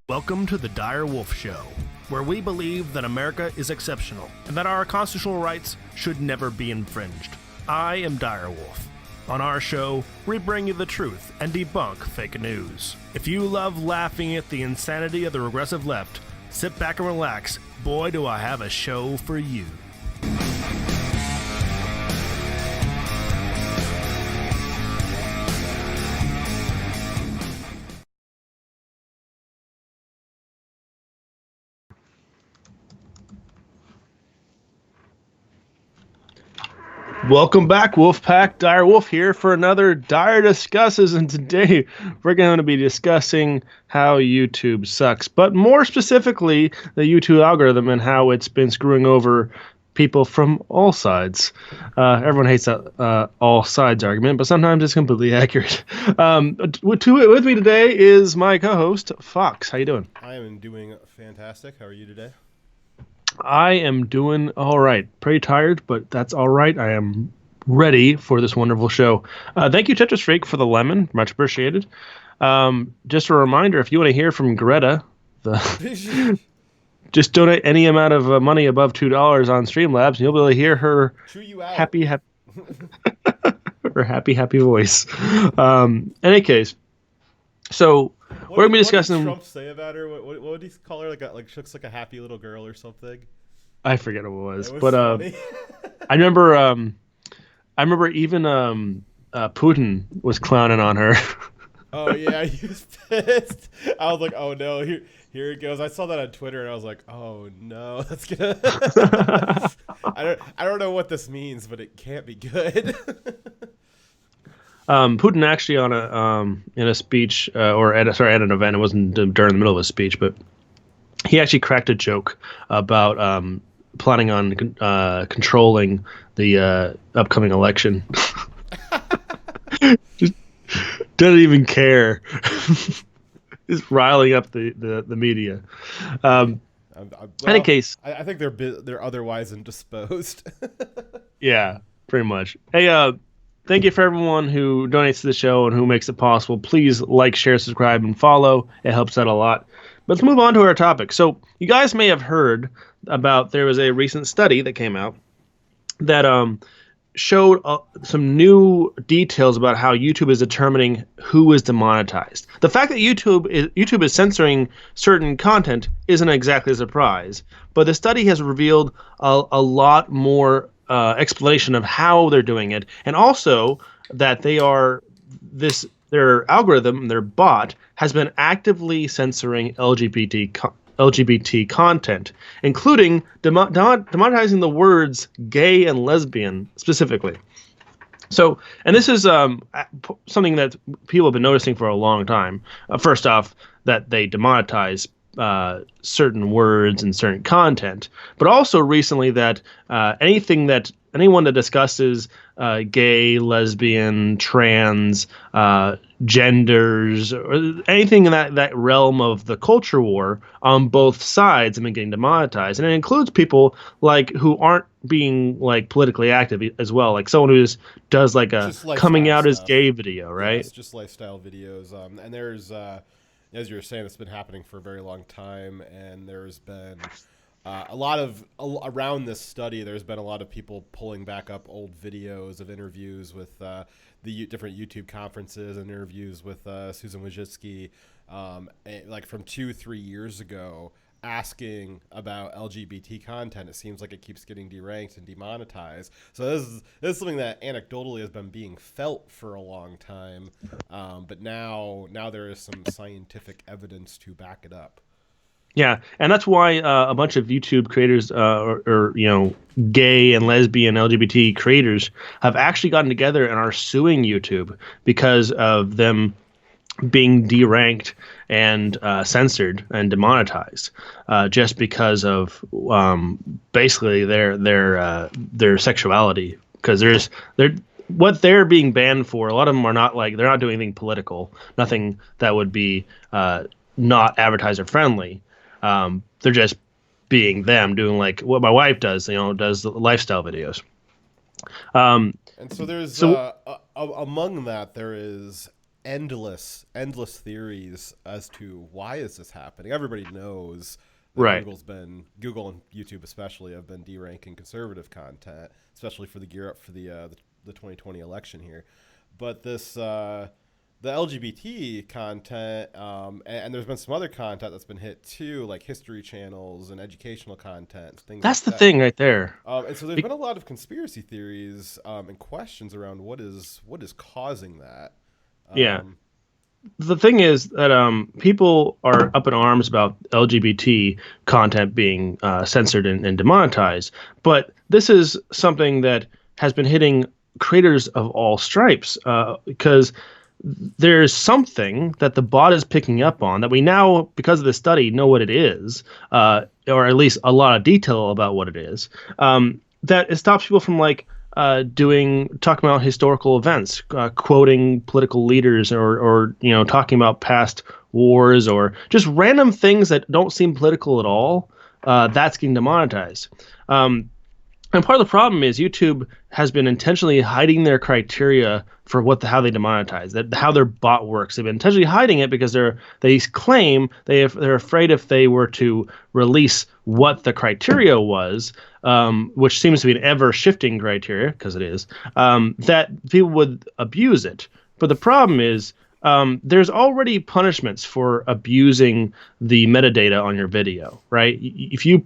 Welcome to the Dire Wolf Show, where we believe that America is exceptional and that our constitutional rights should never be infringed. I am Dire Wolf. On our show, we bring you the truth and debunk fake news. If you love laughing at the insanity of the regressive left, sit back and relax. Boy, do I have a show for you. Welcome back, Wolfpack. Dire Wolf here for another Dire Discusses, and today we're going to be discussing how YouTube sucks, but more specifically, the YouTube algorithm and how it's been screwing over people from all sides. Everyone hates that all sides argument, but sometimes it's completely accurate. With me today is my co-host, Fox. How you doing? I am doing fantastic. How are you today? I am doing all right. Pretty tired, but that's all right. I am ready for this wonderful show. Thank you, Tetris Freak, for the lemon. Much appreciated. Just a reminder, if you want to hear from Greta, just donate any amount of money above $2 on Streamlabs, and you'll be able to hear her happy her happy voice. Any case, so we're going to be discussing. What did Trump say about her? What would he call her? Like she looks like a happy little girl or something. I forget what it was, It was but funny. I remember even Putin was clowning on her. Oh yeah, he was pissed. I was like, oh no, here it goes. I saw that on Twitter and I was like, oh no, that's gonna. I don't know what this means, but it can't be good. Putin actually on in a speech at an event. It wasn't during the middle of a speech, but he actually cracked a joke about planning on controlling the upcoming election. Just doesn't even care. Just riling up the media. Any case, I think they're otherwise indisposed. Yeah, pretty much. Hey, thank you for everyone who donates to the show and who makes it possible. Please like, share, subscribe, and follow. It helps out a lot. But let's move on to our topic. So you guys may have heard about there was a recent study that came out that showed some new details about how YouTube is determining who is demonetized. The fact that YouTube is censoring certain content isn't exactly a surprise, but the study has revealed a lot more explanation of how they're doing it, and also that their algorithm, their bot, has been actively censoring LGBT content, including demonetizing the words gay and lesbian specifically. So, and this is something that people have been noticing for a long time. First off, that they demonetize certain words and certain content, but also recently that anyone that discusses gay, lesbian, trans, genders, or anything in that realm of the culture war on both sides have been getting demonetized, and it includes people like who aren't being like politically active as well, like someone who does like a coming out as gay video, right? Yeah, it's just lifestyle videos, and there's as you were saying, it's been happening for a very long time, and there's been around this study, there's been a lot of people pulling back up old videos of interviews with the different YouTube conferences and interviews with Susan Wojcicki, like from 2-3 years ago, asking about LGBT content. It seems like it keeps getting deranked and demonetized. So this is something that anecdotally has been being felt for a long time, but now there is some scientific evidence to back it up. Yeah, and that's why a bunch of YouTube creators, or gay and lesbian LGBT creators, have actually gotten together and are suing YouTube because of them being deranked and censored and demonetized, just because of basically their sexuality. Because what they're being banned for, a lot of them are not like, they're not doing anything political, nothing that would be not advertiser friendly. They're just being them, doing like what my wife does, does the lifestyle videos. And so there's among that there is endless theories as to why is this happening. Everybody knows that Right. Google and YouTube especially have been deranking conservative content, especially for the gear up for the 2020 election here. But the LGBT content, and there's been some other content that's been hit too, like history channels and educational content, things That's like the that. thing right there. And so there's been a lot of conspiracy theories and questions around what is causing that. Yeah. Um, The thing is that people are up in arms about LGBT content being censored and demonetized, but this is something that has been hitting creators of all stripes because there's something that the bot is picking up on that we now, because of the study, know what it is, or at least a lot of detail about what it is. That it stops people from talking about historical events, quoting political leaders, or talking about past wars, or just random things that don't seem political at all. That's getting demonetized. And part of the problem is YouTube has been intentionally hiding their criteria for how they demonetize, that how their bot works. They've been intentionally hiding it because they claim they're afraid if they were to release what the criteria was, which seems to be an ever shifting criteria because it is, that people would abuse it. But the problem is there's already punishments for abusing the metadata on your video, right? If you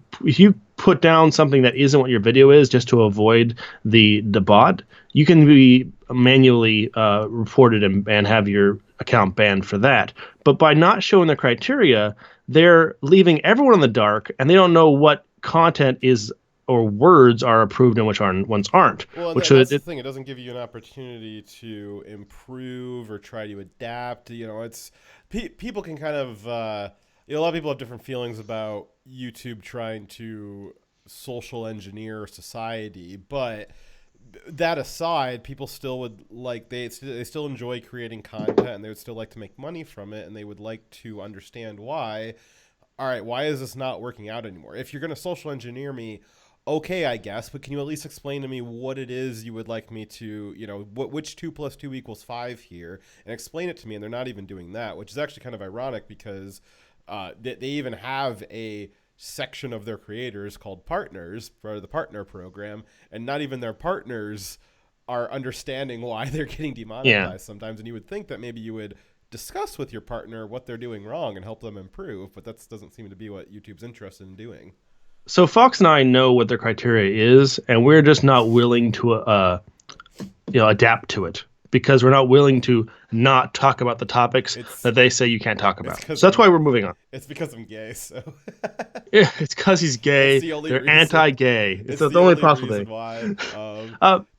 put down something that isn't what your video is just to avoid the bot, you can be manually reported and have your account banned for that. But by not showing the criteria, they're leaving everyone in the dark, and they don't know what content is or words are approved and which ones aren't. Well, Which that's the thing. It doesn't give you an opportunity to improve or try to adapt. It's people can kind of a lot of people have different feelings about YouTube trying to social engineer society, but that aside, people still would they still enjoy creating content, and they would still like to make money from it, and they would like to understand why. All right, why is this not working out anymore? If you're going to social engineer me, okay, I guess, but can you at least explain to me what it is you would like me to, which 2 + 2 = 5 here, and explain it to me? And they're not even doing that, which is actually kind of ironic because they even have a section of their creators called partners for the partner program, and not even their partners are understanding why they're getting demonetized sometimes. And you would think that maybe you would discuss with your partner what they're doing wrong and help them improve, but that doesn't seem to be what YouTube's interested in doing. So Fox and I know what their criteria is, and we're just not willing to adapt to it because we're not willing to not talk about the topics that they say you can't talk about. So that's why we're moving on. It's because I'm gay, so yeah, it's because he's gay. They're anti-gay. It's the only possible thing. Why.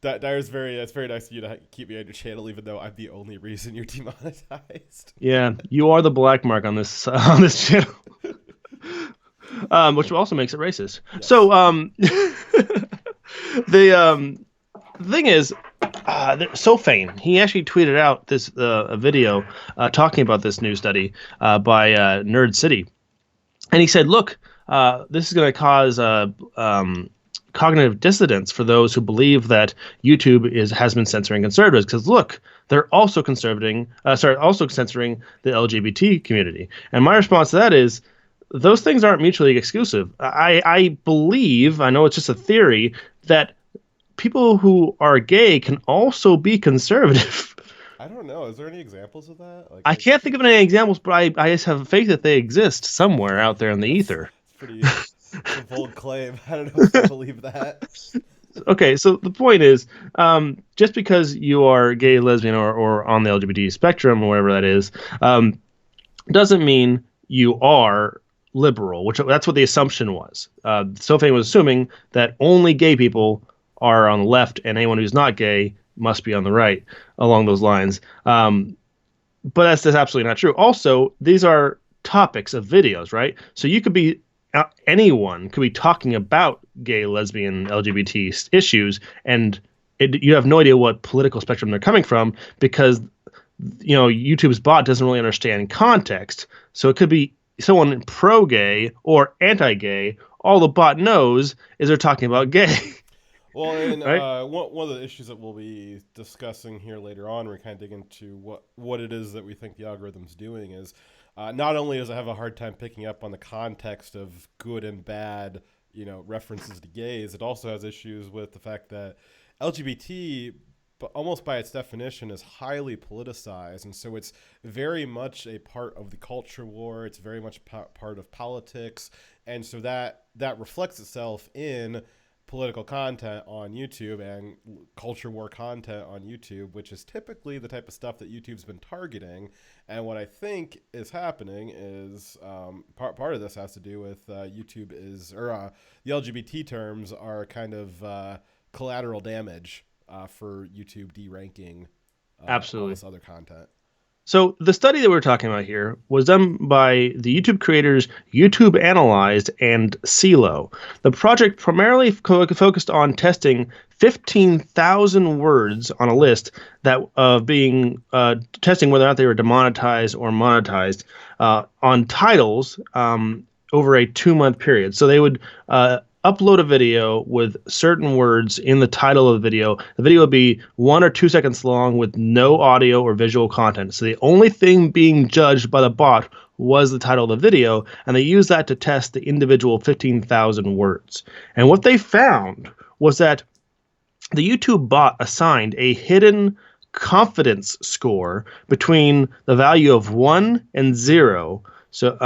It's very nice of you to keep me on your channel, even though I'm the only reason you're demonetized. Yeah, you are the black mark on this channel. Which also makes it racist. Yes. So the thing is, Sophane, he actually tweeted out this a video talking about this new study by Nerd City, and he said, "Look, this is going to cause cognitive dissonance for those who believe that YouTube has been censoring conservatives because look, they're also censoring the LGBT community." And my response to that is, those things aren't mutually exclusive. I believe, I know it's just a theory, that people who are gay can also be conservative. I don't know. Is there any examples of that? I can't think of any examples, but I just have faith that they exist somewhere out there in the ether. It's a bold claim. I don't know if I believe that. Okay, so the point is, just because you are gay, lesbian, or on the LGBT spectrum, or whatever that is, doesn't mean you are liberal, which that's what the assumption was. Sophane was assuming that only gay people are on the left and anyone who's not gay must be on the right, along those lines. But that's just absolutely not true. Also, these are topics of videos, right? So you could be, anyone could be talking about gay, lesbian, LGBT issues, and you have no idea what political spectrum they're coming from because, YouTube's bot doesn't really understand context. So it could be someone pro-gay or anti-gay. All the bot knows is they're talking about gay. Well, and right? one of the issues that we'll be discussing here later on, we kind of dig into what it is that we think the algorithm's doing is not only does it have a hard time picking up on the context of good and bad, references to gays, it also has issues with the fact that LGBT, but almost by its definition, is highly politicized, and so it's very much a part of the culture war. It's very much part of politics, and so that reflects itself in political content on YouTube and culture war content on YouTube, which is typically the type of stuff that YouTube's been targeting. And what I think is happening is part of this has to do with YouTube the LGBT terms are kind of collateral damage for YouTube deranking all Absolutely. this other content. So the study that we're talking about here was done by the YouTube creators YouTube Analyzed and CeeLo. The project primarily focused on testing 15,000 words on a list that being testing whether or not they were demonetized or monetized on titles over a 2-month period. So they would upload a video with certain words in the title of the video. The video would be 1 or 2 seconds long with no audio or visual content. So the only thing being judged by the bot was the title of the video, and they used that to test the individual 15,000 words. And what they found was that the YouTube bot assigned a hidden confidence score between the value of 1 and 0. So,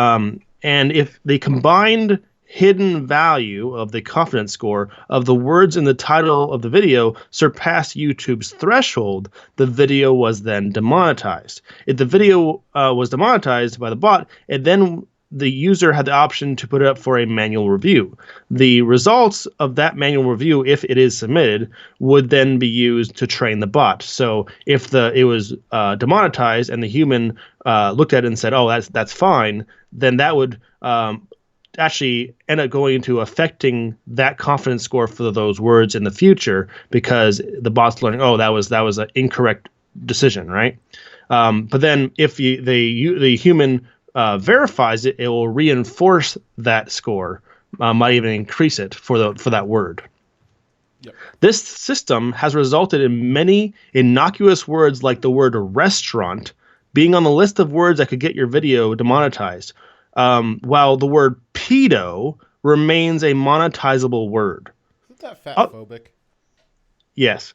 and if the combined hidden value of the confidence score of the words in the title of the video surpassed YouTube's threshold, the video was then demonetized. If the video was demonetized by the bot, and then the user had the option to put it up for a manual review. The results of that manual review, if it is submitted, would then be used to train the bot. So if it was demonetized and the human looked at it and said, "Oh, that's fine," then that would actually end up going into affecting that confidence score for those words in the future, because the bot's learning, oh, that was an incorrect decision, right? But then if the human verifies it, it will reinforce that score, might even increase it for that word. Yep. This system has resulted in many innocuous words like the word restaurant being on the list of words that could get your video demonetized, while the word pedo remains a monetizable word. Isn't that fatphobic? Yes.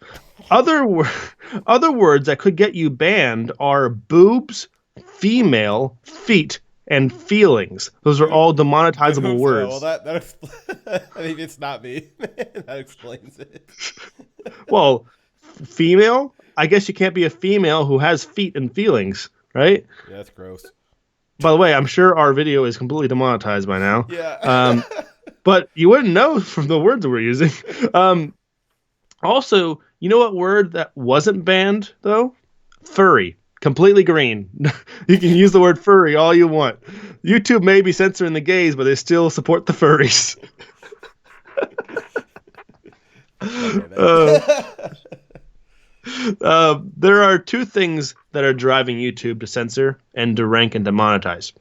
Other words that could get you banned are boobs, female, feet, and feelings. Those are all demonetizable words. Well, that I mean, it's not me. That explains it. Well, female? I guess you can't be a female who has feet and feelings, right? Yeah, that's gross. By the way, I'm sure our video is completely demonetized by now. Yeah. But you wouldn't know from the words that we're using. Also, you know what word that wasn't banned, though? Furry. Completely green. You can use the word furry all you want. YouTube may be censoring the gays, but they still support the furries. There are two things that are driving YouTube to censor and to rank and demonetize.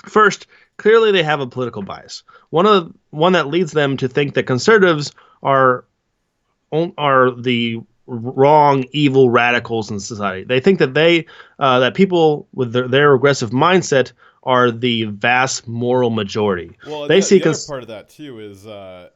First, clearly they have a political bias. One that leads them to think that conservatives are the wrong, evil radicals in society. They think that that people with their regressive mindset are the vast moral majority. Well, the other part of that too is that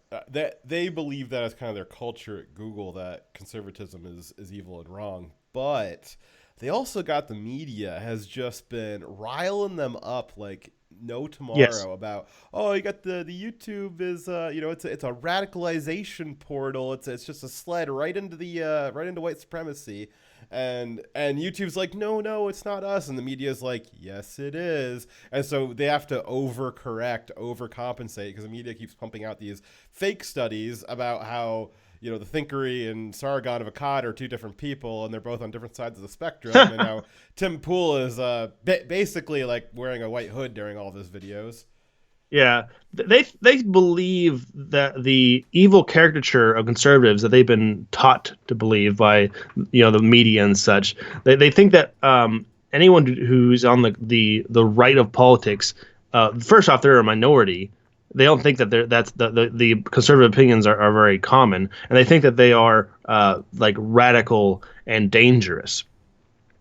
they believe that as kind of their culture at Google, that conservatism is evil and wrong. But they also got the media has just been riling them up like no tomorrow. Yes. About, oh, you got the YouTube is it's a radicalization portal. It's just a sled right into white supremacy. And YouTube's like, no, it's not us. And the media's like, yes, it is. And so they have to overcompensate because the media keeps pumping out these fake studies about how, the Thinkery and Sargon of Akkad are two different people and they're both on different sides of the spectrum. And now Tim Pool is basically like wearing a white hood during all of his videos. Yeah, they believe that the evil caricature of conservatives that they've been taught to believe by the media and such. They think that anyone who's on the right of politics, first off, they're a minority. They don't think that the conservative opinions are very common, and they think that they are like radical and dangerous.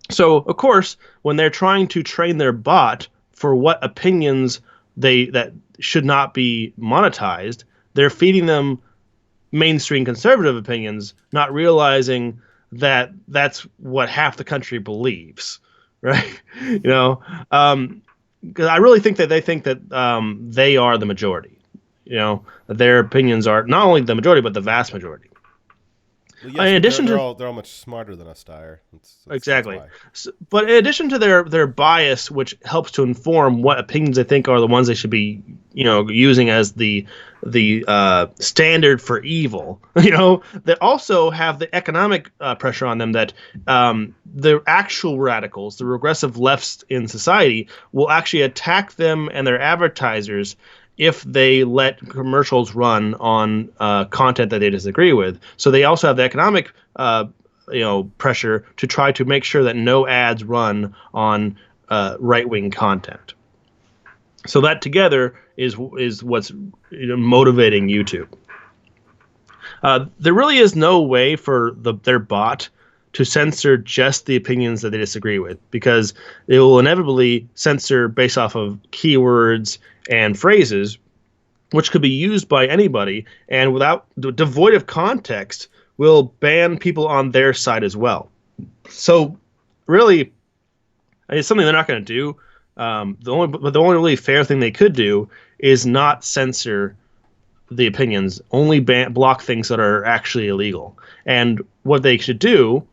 So, of course, when they're trying to train their bot for what opinions that should not be monetized, they're feeding them mainstream conservative opinions, not realizing that that's what half the country believes, right? You know, because I really think that they think that they are the majority. You know, that their opinions are not only the majority but the vast majority. Well, In yes, but addition to they're all much smarter than us, Dyer. That's exactly. why. So, but in addition to their bias, which helps to inform what opinions they think are the ones they should be, using as the standard for evil, they also have the economic pressure on them that the actual radicals, the regressive lefts in society, will actually attack them and their advertisers if they let commercials run on content that they disagree with. So they also have the economic pressure to try to make sure that no ads run on right-wing content. So that together is what's motivating YouTube. There really is no way for their bot to censor just the opinions that they disagree with, because it will inevitably censor based off of keywords and phrases, which could be used by anybody, and without devoid of context, will ban people on their side as well. So, really, it's something they're not going to do. The only really fair thing they could do is not censor the opinions, only block things that are actually illegal. And what they should do,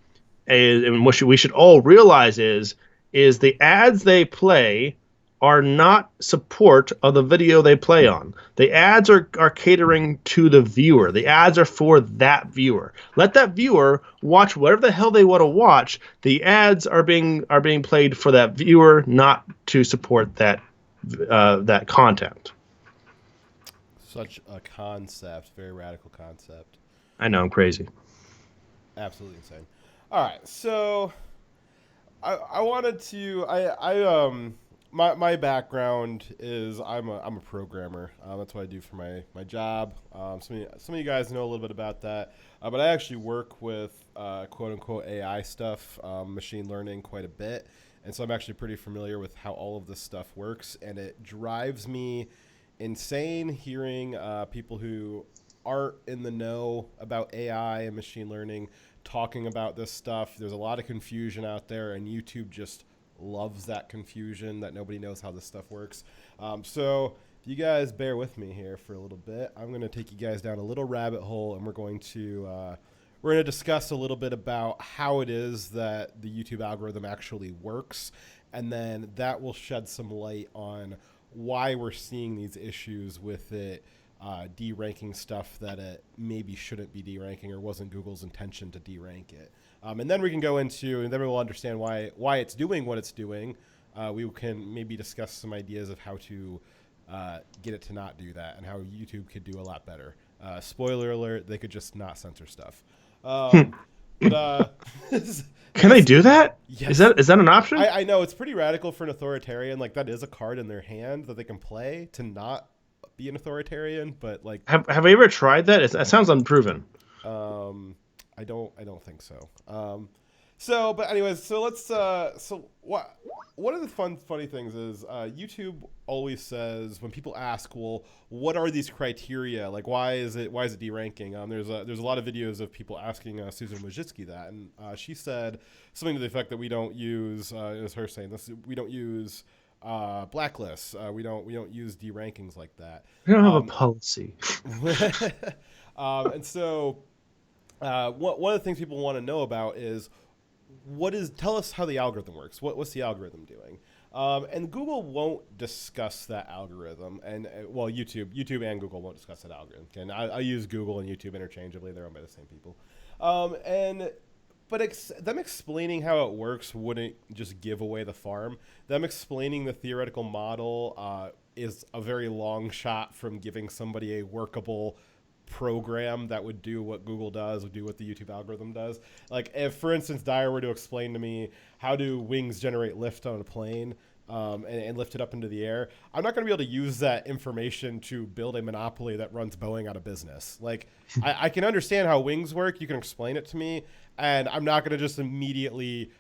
and what we should all realize is the ads they play are not support of the video they play on. The ads are catering to the viewer. The ads are for that viewer. Let that viewer watch whatever the hell they want to watch. The ads are being played for that viewer, not to support that content. Such a concept, very radical concept. I know, I'm crazy. Absolutely insane. All right, so I wanted to my background is I'm a programmer. That's what I do for my job. Some of you guys know a little bit about that, but I actually work with quote unquote AI stuff, machine learning quite a bit, and so I'm actually pretty familiar with how all of this stuff works, and it drives me insane hearing people who aren't in the know about AI and machine learning talking about this stuff. There's a lot of confusion out there, and YouTube just loves that confusion, that nobody knows how this stuff works. So if you guys bear with me here for a little bit, I'm going to take you guys down a little rabbit hole, and we're going to discuss a little bit about how it is that the YouTube algorithm actually works, and then that will shed some light on why we're seeing these issues with it deranking stuff that it maybe shouldn't be deranking or wasn't Google's intention to derank it. And then we can go into, and then we'll understand why it's doing what it's doing. We can maybe discuss some ideas of how to get it to not do that and how YouTube could do a lot better. Spoiler alert, they could just not censor stuff. But can they do that? Yes. Is that an option? I know it's pretty radical for an authoritarian. Like, that is a card in their hand that they can play to not be an authoritarian. But like, have we ever tried that? That sounds unproven. I don't think so. But anyways, so let's what one of the funny things is YouTube always says when people ask, well, what are these criteria? Like, why is it deranking? There's a lot of videos of people asking Susan Wojcicki that, and she said something to the effect that we don't use, it was her saying this, we don't use blacklists, we don't use derankings like that. We don't have a policy. And so one of the things people want to know about is tell us how the algorithm works. What's the algorithm doing? And Google won't discuss that algorithm. And YouTube and Google won't discuss that algorithm. And I use Google and YouTube interchangeably. They're owned by the same people. But them explaining how it works wouldn't just give away the farm. Them explaining the theoretical model is a very long shot from giving somebody a workable program that would do what Google does, would do what the YouTube algorithm does. Like, if, for instance, Dyer were to explain to me how do wings generate lift on a plane, and lift it up into the air, I'm not going to be able to use that information to build a monopoly that runs Boeing out of business. Like, I can understand how wings work. You can explain it to me, and I'm not going to just immediately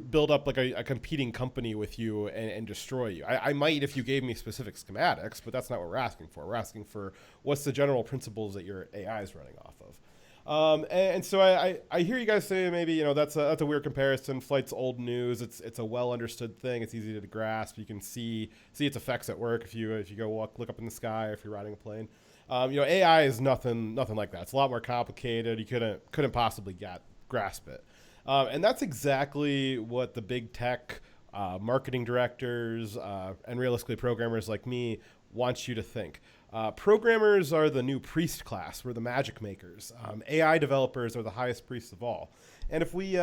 build up like a competing company with you and destroy you. I might if you gave me specific schematics, but that's not what we're asking for. We're asking for what's the general principles that your AI is running off of. And so I hear you guys say maybe, that's a weird comparison. Flight's old news. It's a well understood thing. It's easy to grasp. You can see its effects at work if you go look up in the sky, or if you're riding a plane. AI is nothing like that. It's a lot more complicated. You couldn't possibly grasp it. And that's exactly what the big tech marketing directors and realistically programmers like me want you to think. Programmers are the new priest class. We're the magic makers. AI developers are the highest priests of all. And if we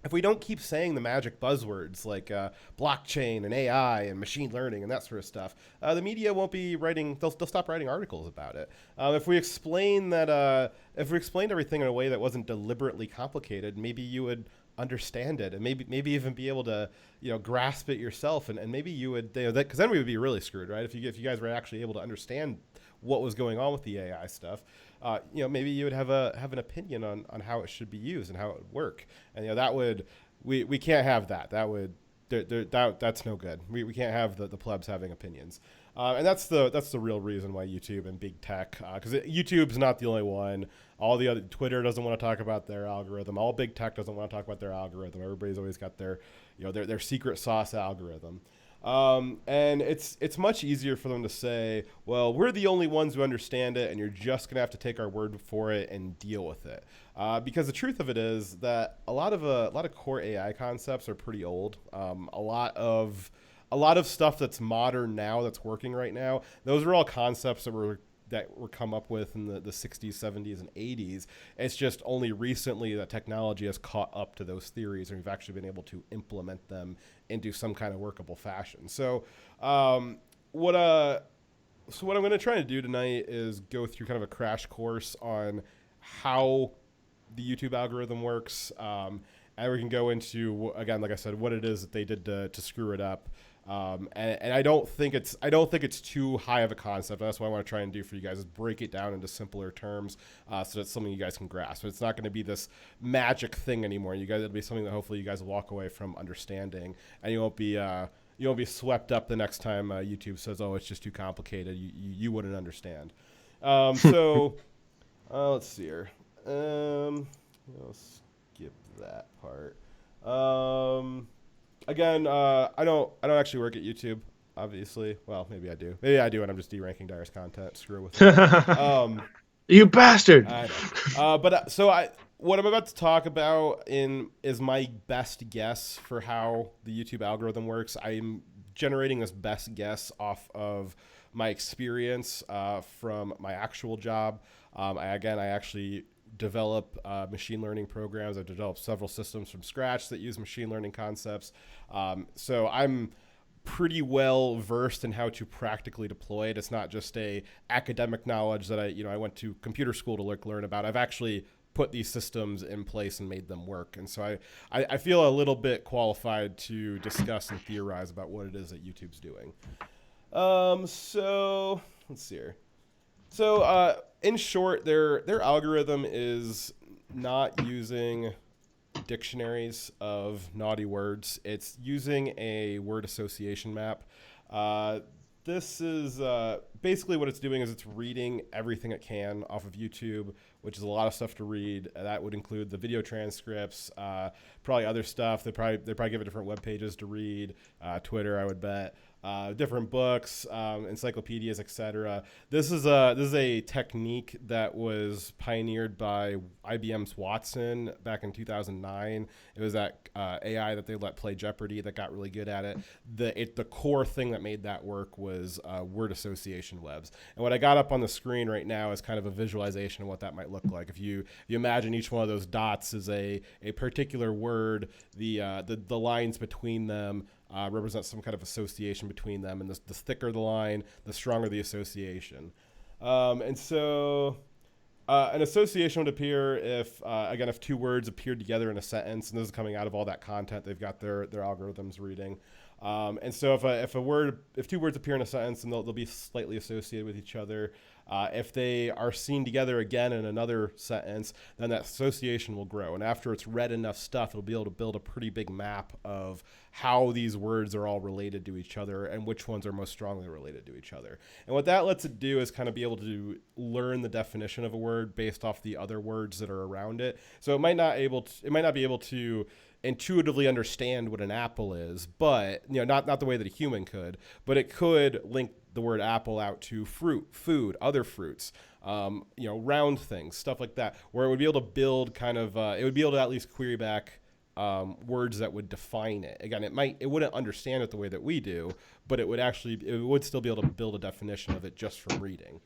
if we don't keep saying the magic buzzwords like blockchain and AI and machine learning and that sort of stuff, the media won't be writing. They'll stop writing articles about it. If we explained everything in a way that wasn't deliberately complicated, maybe you would understand it, and maybe even be able to grasp it yourself, and maybe you would, because then we would be really screwed, right? If you guys were actually able to understand what was going on with the AI stuff, maybe you would have an opinion on how it should be used and how it would work. And that would, we can't have that. That's no good. We can't have the plebs having opinions. And that's the real reason why YouTube and big tech, because YouTube's not the only one. All the other, Twitter doesn't want to talk about their algorithm. All big tech doesn't want to talk about their algorithm. Everybody's always got their secret sauce algorithm. And it's much easier for them to say, well, we're the only ones who understand it, and you're just gonna have to take our word for it and deal with it. Because the truth of it is that a lot of core AI concepts are pretty old. A lot of stuff that's modern now, that's working right now, those are all concepts that were come up with in the 60s, 70s, and 80s. It's just only recently that technology has caught up to those theories, and we've actually been able to implement them into some kind of workable fashion. So what I'm going to try to do tonight is go through kind of a crash course on how the YouTube algorithm works, and we can go into, again, like I said, what it is that they did to screw it up. And I don't think it's too high of a concept. That's what I want to try and do for you guys, is break it down into simpler terms, so that's something you guys can grasp. It's not going to be this magic thing anymore. It'll be something that hopefully you guys will walk away from understanding, and you won't be swept up the next time YouTube says, "Oh, it's just too complicated." You wouldn't understand. So let's see here. I'll skip that part. Again, I don't actually work at YouTube, obviously. Well, maybe I do. Maybe I do, and I'm just deranking Dyer's content. Screw with it. You bastard! I know. What I'm about to talk about is my best guess for how the YouTube algorithm works. I'm generating this best guess off of my experience from my actual job. I actually develop machine learning programs. I've developed several systems from scratch that use machine learning concepts. So I'm pretty well versed in how to practically deploy it. It's not just a academic knowledge that I went to computer school to learn about. I've actually put these systems in place and made them work. And so I feel a little bit qualified to discuss and theorize about what it is that YouTube's doing. So let's see here. So in short, their algorithm is not using dictionaries of naughty words. It's using a word association map. This is basically what it's doing is it's reading everything it can off of YouTube, which is a lot of stuff to read. That would include the video transcripts, probably other stuff. They probably give it different web pages to read, Twitter, I would bet. Different books, encyclopedias, etc. This is a technique that was pioneered by IBM's Watson back in 2009. It was that AI that they let play Jeopardy that got really good at it. The core thing that made that work was word association webs. And what I got up on the screen right now is kind of a visualization of what that might look like. If you imagine each one of those dots is a particular word, the lines between them represents some kind of association between them, and the thicker the line, the stronger the association. And so An association would appear if, again, if two words appeared together in a sentence, and this is coming out of all that content they've got their algorithms reading. And so if two words appear in a sentence, and they'll be slightly associated with each other. If they are seen together again in another sentence, then that association will grow. And after it's read enough stuff, it'll be able to build a pretty big map of how these words are all related to each other and which ones are most strongly related to each other. And what that lets it do is kind of be able to learn the definition of a word based off the other words that are around it. So it might not be able to intuitively understand what an apple is, but not the way that a human could, but it could link the word apple out to fruit, food, other fruits, round things, stuff like that, where it would be able to build it would be able to at least query back words that would define it. Again, it wouldn't understand it the way that we do, but it would still be able to build a definition of it just from reading.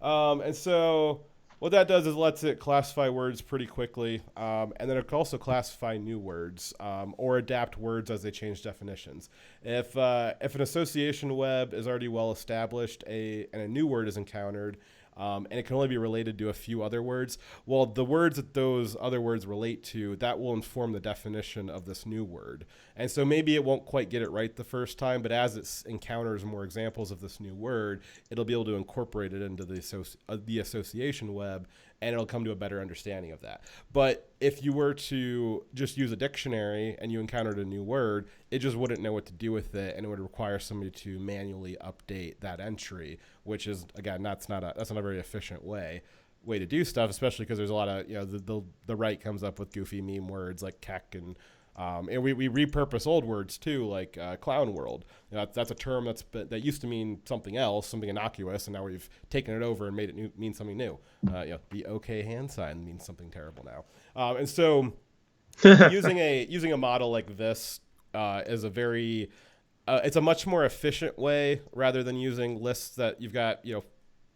And so what that does is lets it classify words pretty quickly, and then it can also classify new words or adapt words as they change definitions. If an association web is already well established and a new word is encountered, and it can only be related to a few other words, well, the words that those other words relate to, that will inform the definition of this new word. And so maybe it won't quite get it right the first time, but as it encounters more examples of this new word, it'll be able to incorporate it into the association web, and it'll come to a better understanding of that. But if you were to just use a dictionary and you encountered a new word, it just wouldn't know what to do with it, and it would require somebody to manually update that entry, which is, again, that's not a very efficient way to do stuff, especially because there's a lot of, the right comes up with goofy meme words like keck and we repurpose old words too, like clown world. That's a term that used to mean something else, something innocuous, and now we've taken it over and made it mean something new. The OK hand sign means something terrible now. And so using a model like this is it's a much more efficient way rather than using lists that you've got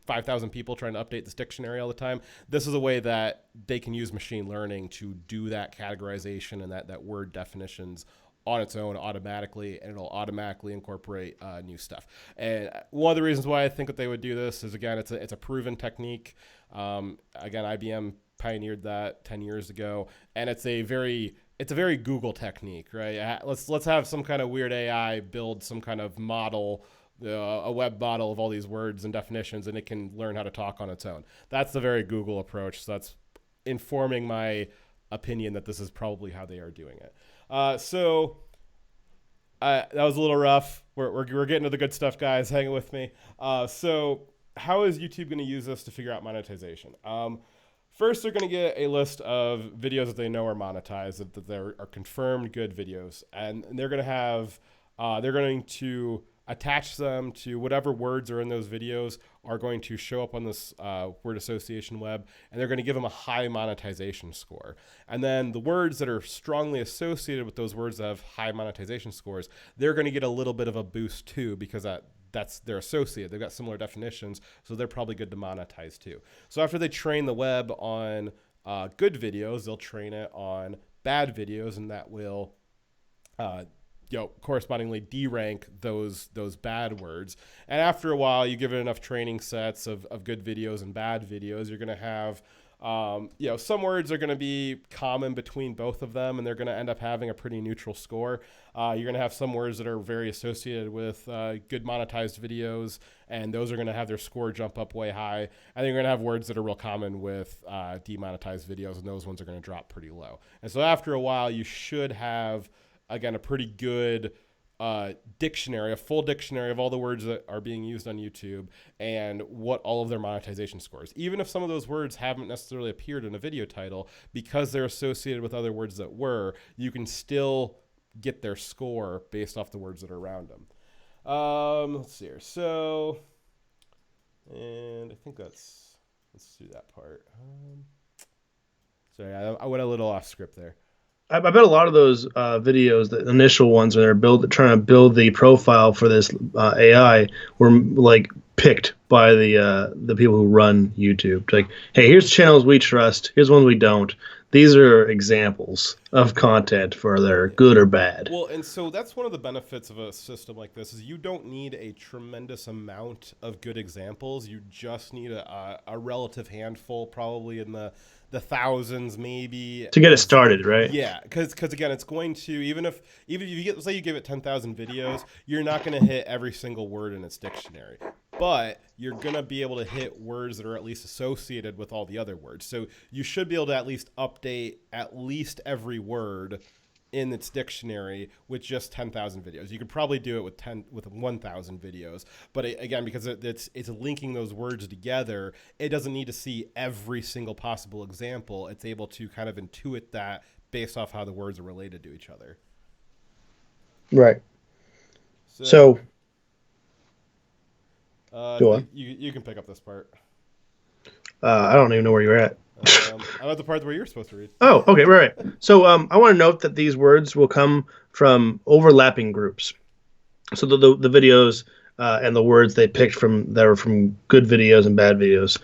5,000 people trying to update this dictionary all the time. This is a way that they can use machine learning to do that categorization and that word definitions on its own automatically, and it'll automatically incorporate new stuff. And one of the reasons why I think that they would do this is, again, it's a proven technique. Again, IBM pioneered that 10 years ago, and it's a very Google technique, right? Let's have some kind of weird AI build some kind of model, a web model of all these words and definitions, and it can learn how to talk on its own. That's the very Google approach. So that's informing my opinion that this is probably how they are doing it. So that was a little rough. We're getting to the good stuff, guys. Hang with me. So how is YouTube going to use this to figure out monetization? First, they're going to get a list of videos that they know are monetized, that there are confirmed good videos, and they're going to attach them to whatever words are in those videos are going to show up on this word association web, and they're going to give them a high monetization score. And then the words that are strongly associated with those words that have high monetization scores, they're going to get a little bit of a boost too, because that's their associate. They've got similar definitions, so they're probably good to monetize too. So after they train the web on good videos, they'll train it on bad videos, and that will correspondingly derank those bad words. And after a while, you give it enough training sets of good videos and bad videos, you're going to have some words are going to be common between both of them, and they're going to end up having a pretty neutral score. You're going to have some words that are very associated with good monetized videos, and those are going to have their score jump up way high. And then you're going to have words that are real common with demonetized videos, and those ones are going to drop pretty low. And so after a while, you should have, again, a pretty good dictionary, a full dictionary of all the words that are being used on YouTube and what all of their monetization scores. Even if some of those words haven't necessarily appeared in a video title, because they're associated with other words that were, you can still get their score based off the words that are around them. Let's see here. So, and I think let's do that part. Sorry, I went a little off script there. I bet a lot of those videos, the initial ones when they're trying to build the profile for this AI, were like picked by the people who run YouTube. Like, hey, here's channels we trust. Here's ones we don't. these are examples of content for their good or bad. Well, and so that's one of the benefits of a system like this is you don't need a tremendous amount of good examples. You just need a relative handful, probably in the thousands, maybe, To get it started, right? Yeah, because again, it's going to even if you get, say you give it 10,000 videos, you're not going to hit every single word in its dictionary, but you're going to be able to hit words that are at least associated with all the other words. So you should be able to at least update at least every word in its dictionary with just 10,000 videos. You could probably do it with 1,000 videos, but again, because it's linking those words together, it doesn't need to see every single possible example. It's able to kind of intuit that based off how the words are related to each other. Right. So go on. You can pick up this part. I don't even know where you're at. I'm at the part where you're supposed to read. Oh, okay, right. So I want to note that these words will come from overlapping groups. So the videos and the words they picked from that are from good videos and bad videos,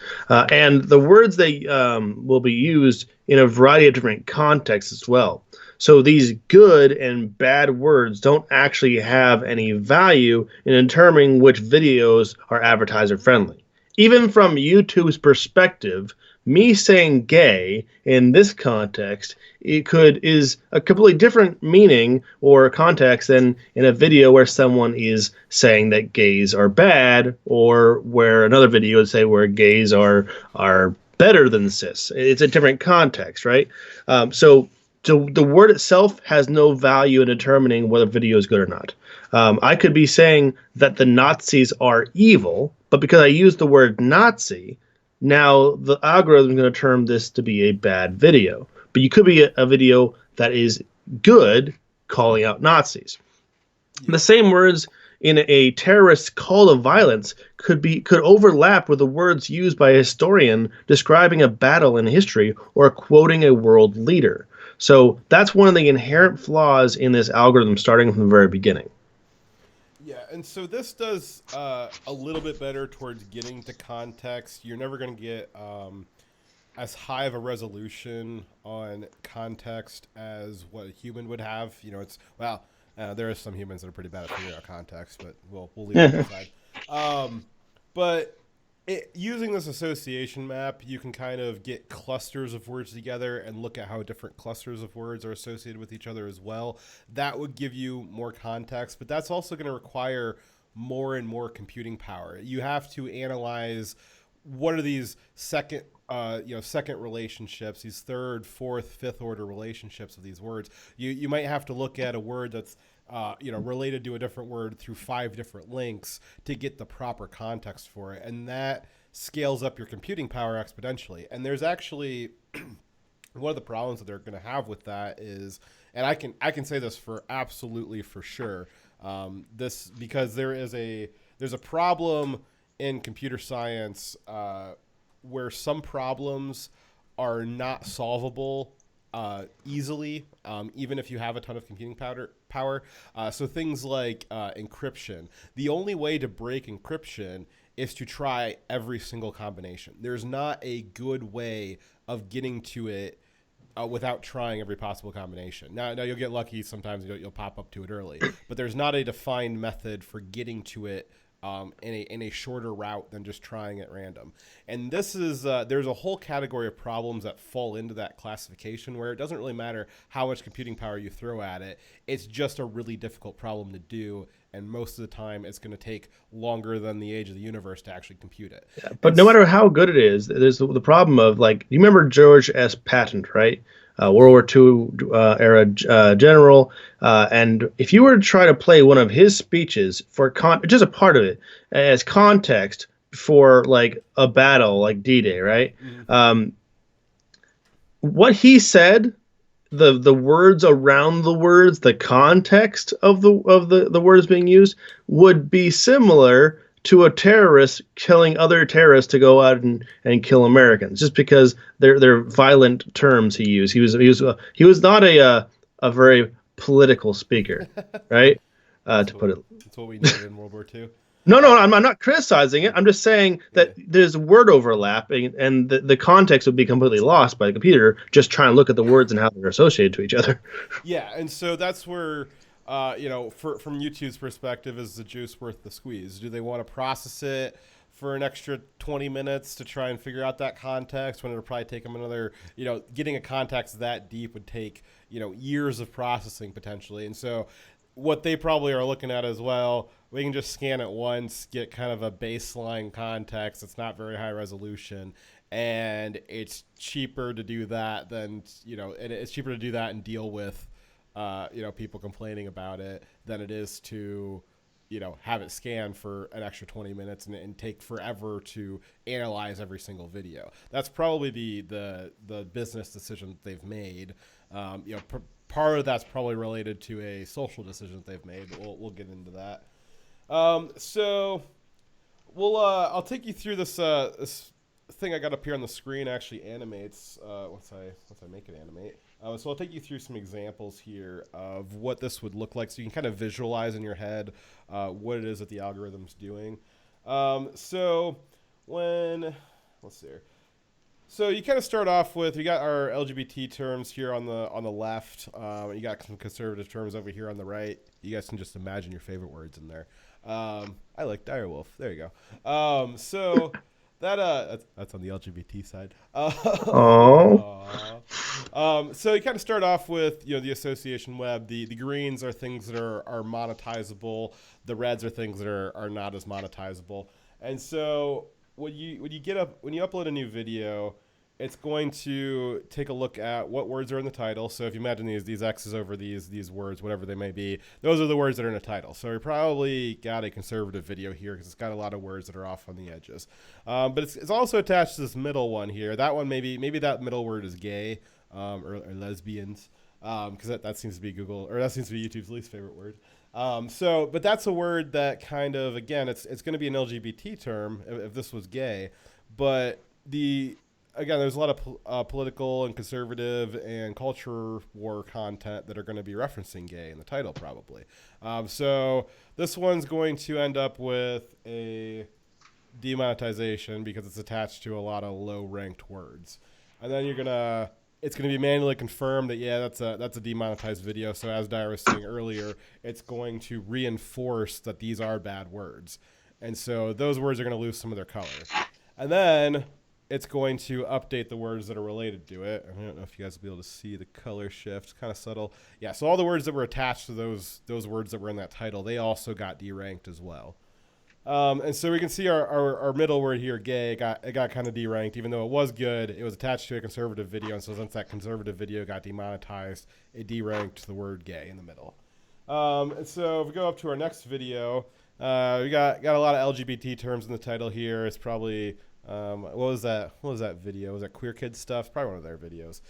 and the words they will be used in a variety of different contexts as well. So these good and bad words don't actually have any value in determining which videos are advertiser friendly. Even from YouTube's perspective, me saying gay in this context is a completely different meaning or context than in a video where someone is saying that gays are bad, or where another video would say where gays are better than cis. It's a different context, right? So the word itself has no value in determining whether a video is good or not. I could be saying that the Nazis are evil, but because I use the word Nazi, now the algorithm is going to term this to be a bad video. But you could be a video that is good, calling out Nazis. The same words in a terrorist call to violence could overlap with the words used by a historian describing a battle in history or quoting a world leader. So that's one of the inherent flaws in this algorithm starting from the very beginning. Yeah, and so this does a little bit better towards getting to context. You're never going to get as high of a resolution on context as what a human would have. You know, there are some humans that are pretty bad at figuring out context, but we'll leave that aside. But using this association map, you can kind of get clusters of words together and look at how different clusters of words are associated with each other as well. That would give you more context, but that's also going to require more and more computing power. You have to analyze what are these second relationships, these third, fourth, fifth order relationships of these words. You might have to look at a word that's related to a different word through 5 different links to get the proper context for it. And that scales up your computing power exponentially. And there's actually one of the problems that they're going to have with that is, and I can say this for sure, because there's a problem in computer science where some problems are not solvable easily, even if you have a ton of computing power. So things like encryption. The only way to break encryption is to try every single combination. There's not a good way of getting to it without trying every possible combination. Now you'll get lucky. Sometimes you'll pop up to it early, but there's not a defined method for getting to it in a shorter route than just trying at random. And this is there's a whole category of problems that fall into that classification where it doesn't really matter how much computing power you throw at it. It's just a really difficult problem to do, and most of the time it's going to take longer than the age of the universe to actually compute it. Yeah, but no matter how good it is, there's the problem of, like, you remember George S. Patton, right? World War II era general. And if you were to try to play one of his speeches for just a part of it as context for like a battle like D-Day, right? Mm-hmm. What he said, the words around the words, the context of the words being used would be similar to a terrorist killing other terrorists to go out and kill Americans, just because they're violent terms he used. He was not a very political speaker, right? To put it. That's what we needed in World War II. No, I'm not criticizing it. I'm just saying Yeah. that there's word overlap, and the context would be completely lost by the computer just trying to look at the words and how they're associated to each other. Yeah, and so that's where, from YouTube's perspective, is the juice worth the squeeze? Do they want to process it for an extra 20 minutes to try and figure out that context when it'll probably take them another, getting a context that deep would take, years of processing potentially. And so what they probably are looking at as well, we can just scan it once, get kind of a baseline context. It's not very high resolution, and it's cheaper to do that than it's cheaper to do that and deal with people complaining about it than it is to have it scan for an extra 20 minutes and take forever to analyze every single video. That's probably the business decision that they've made. Part of that's probably related to a social decision that they've made, but we'll get into that. So I'll take you through this thing I got up here on the screen. Actually animates once I make it animate. So I'll take you through some examples here of what this would look like, so you can kind of visualize in your head what it is that the algorithm's doing. So let's see here. So you kind of start off with, we got our LGBT terms here on the left. You got some conservative terms over here on the right. You guys can just imagine your favorite words in there. I like direwolf. There you go. So that's on the LGBT side. Oh, So you kind of start off with the association web. The greens are things that are monetizable. The reds are things that are not as monetizable. And so when you upload a new video, it's going to take a look at what words are in the title. So if you imagine these X's over these words, whatever they may be, those are the words that are in the title. So we probably got a conservative video here because it's got a lot of words that are off on the edges. But it's also attached to this middle one here. That one maybe that middle word is gay or lesbians because that seems to be YouTube's least favorite word. But that's a word that kind of, again, it's going to be an LGBT term if this was gay, but there's a lot of political and conservative and culture war content that are going to be referencing gay in the title probably. So this one's going to end up with a demonetization because it's attached to a lot of low-ranked words. And then it's going to be manually confirmed that, that's a demonetized video. So as Dyer was saying earlier, it's going to reinforce that these are bad words. And so those words are going to lose some of their color. And then it's going to update the words that are related to it. I don't know if you guys will be able to see the color shift. It's kind of subtle. Yeah, so all the words that were attached to those words that were in that title, they also got deranked as well. And so we can see our middle word here, gay, it got kind of deranked, even though it was good. It was attached to a conservative video, and so since that conservative video got demonetized, it deranked the word gay in the middle. And so if we go up to our next video, we got a lot of LGBT terms in the title here. It's probably what was that video? Was that Queer Kids stuff? Probably one of their videos.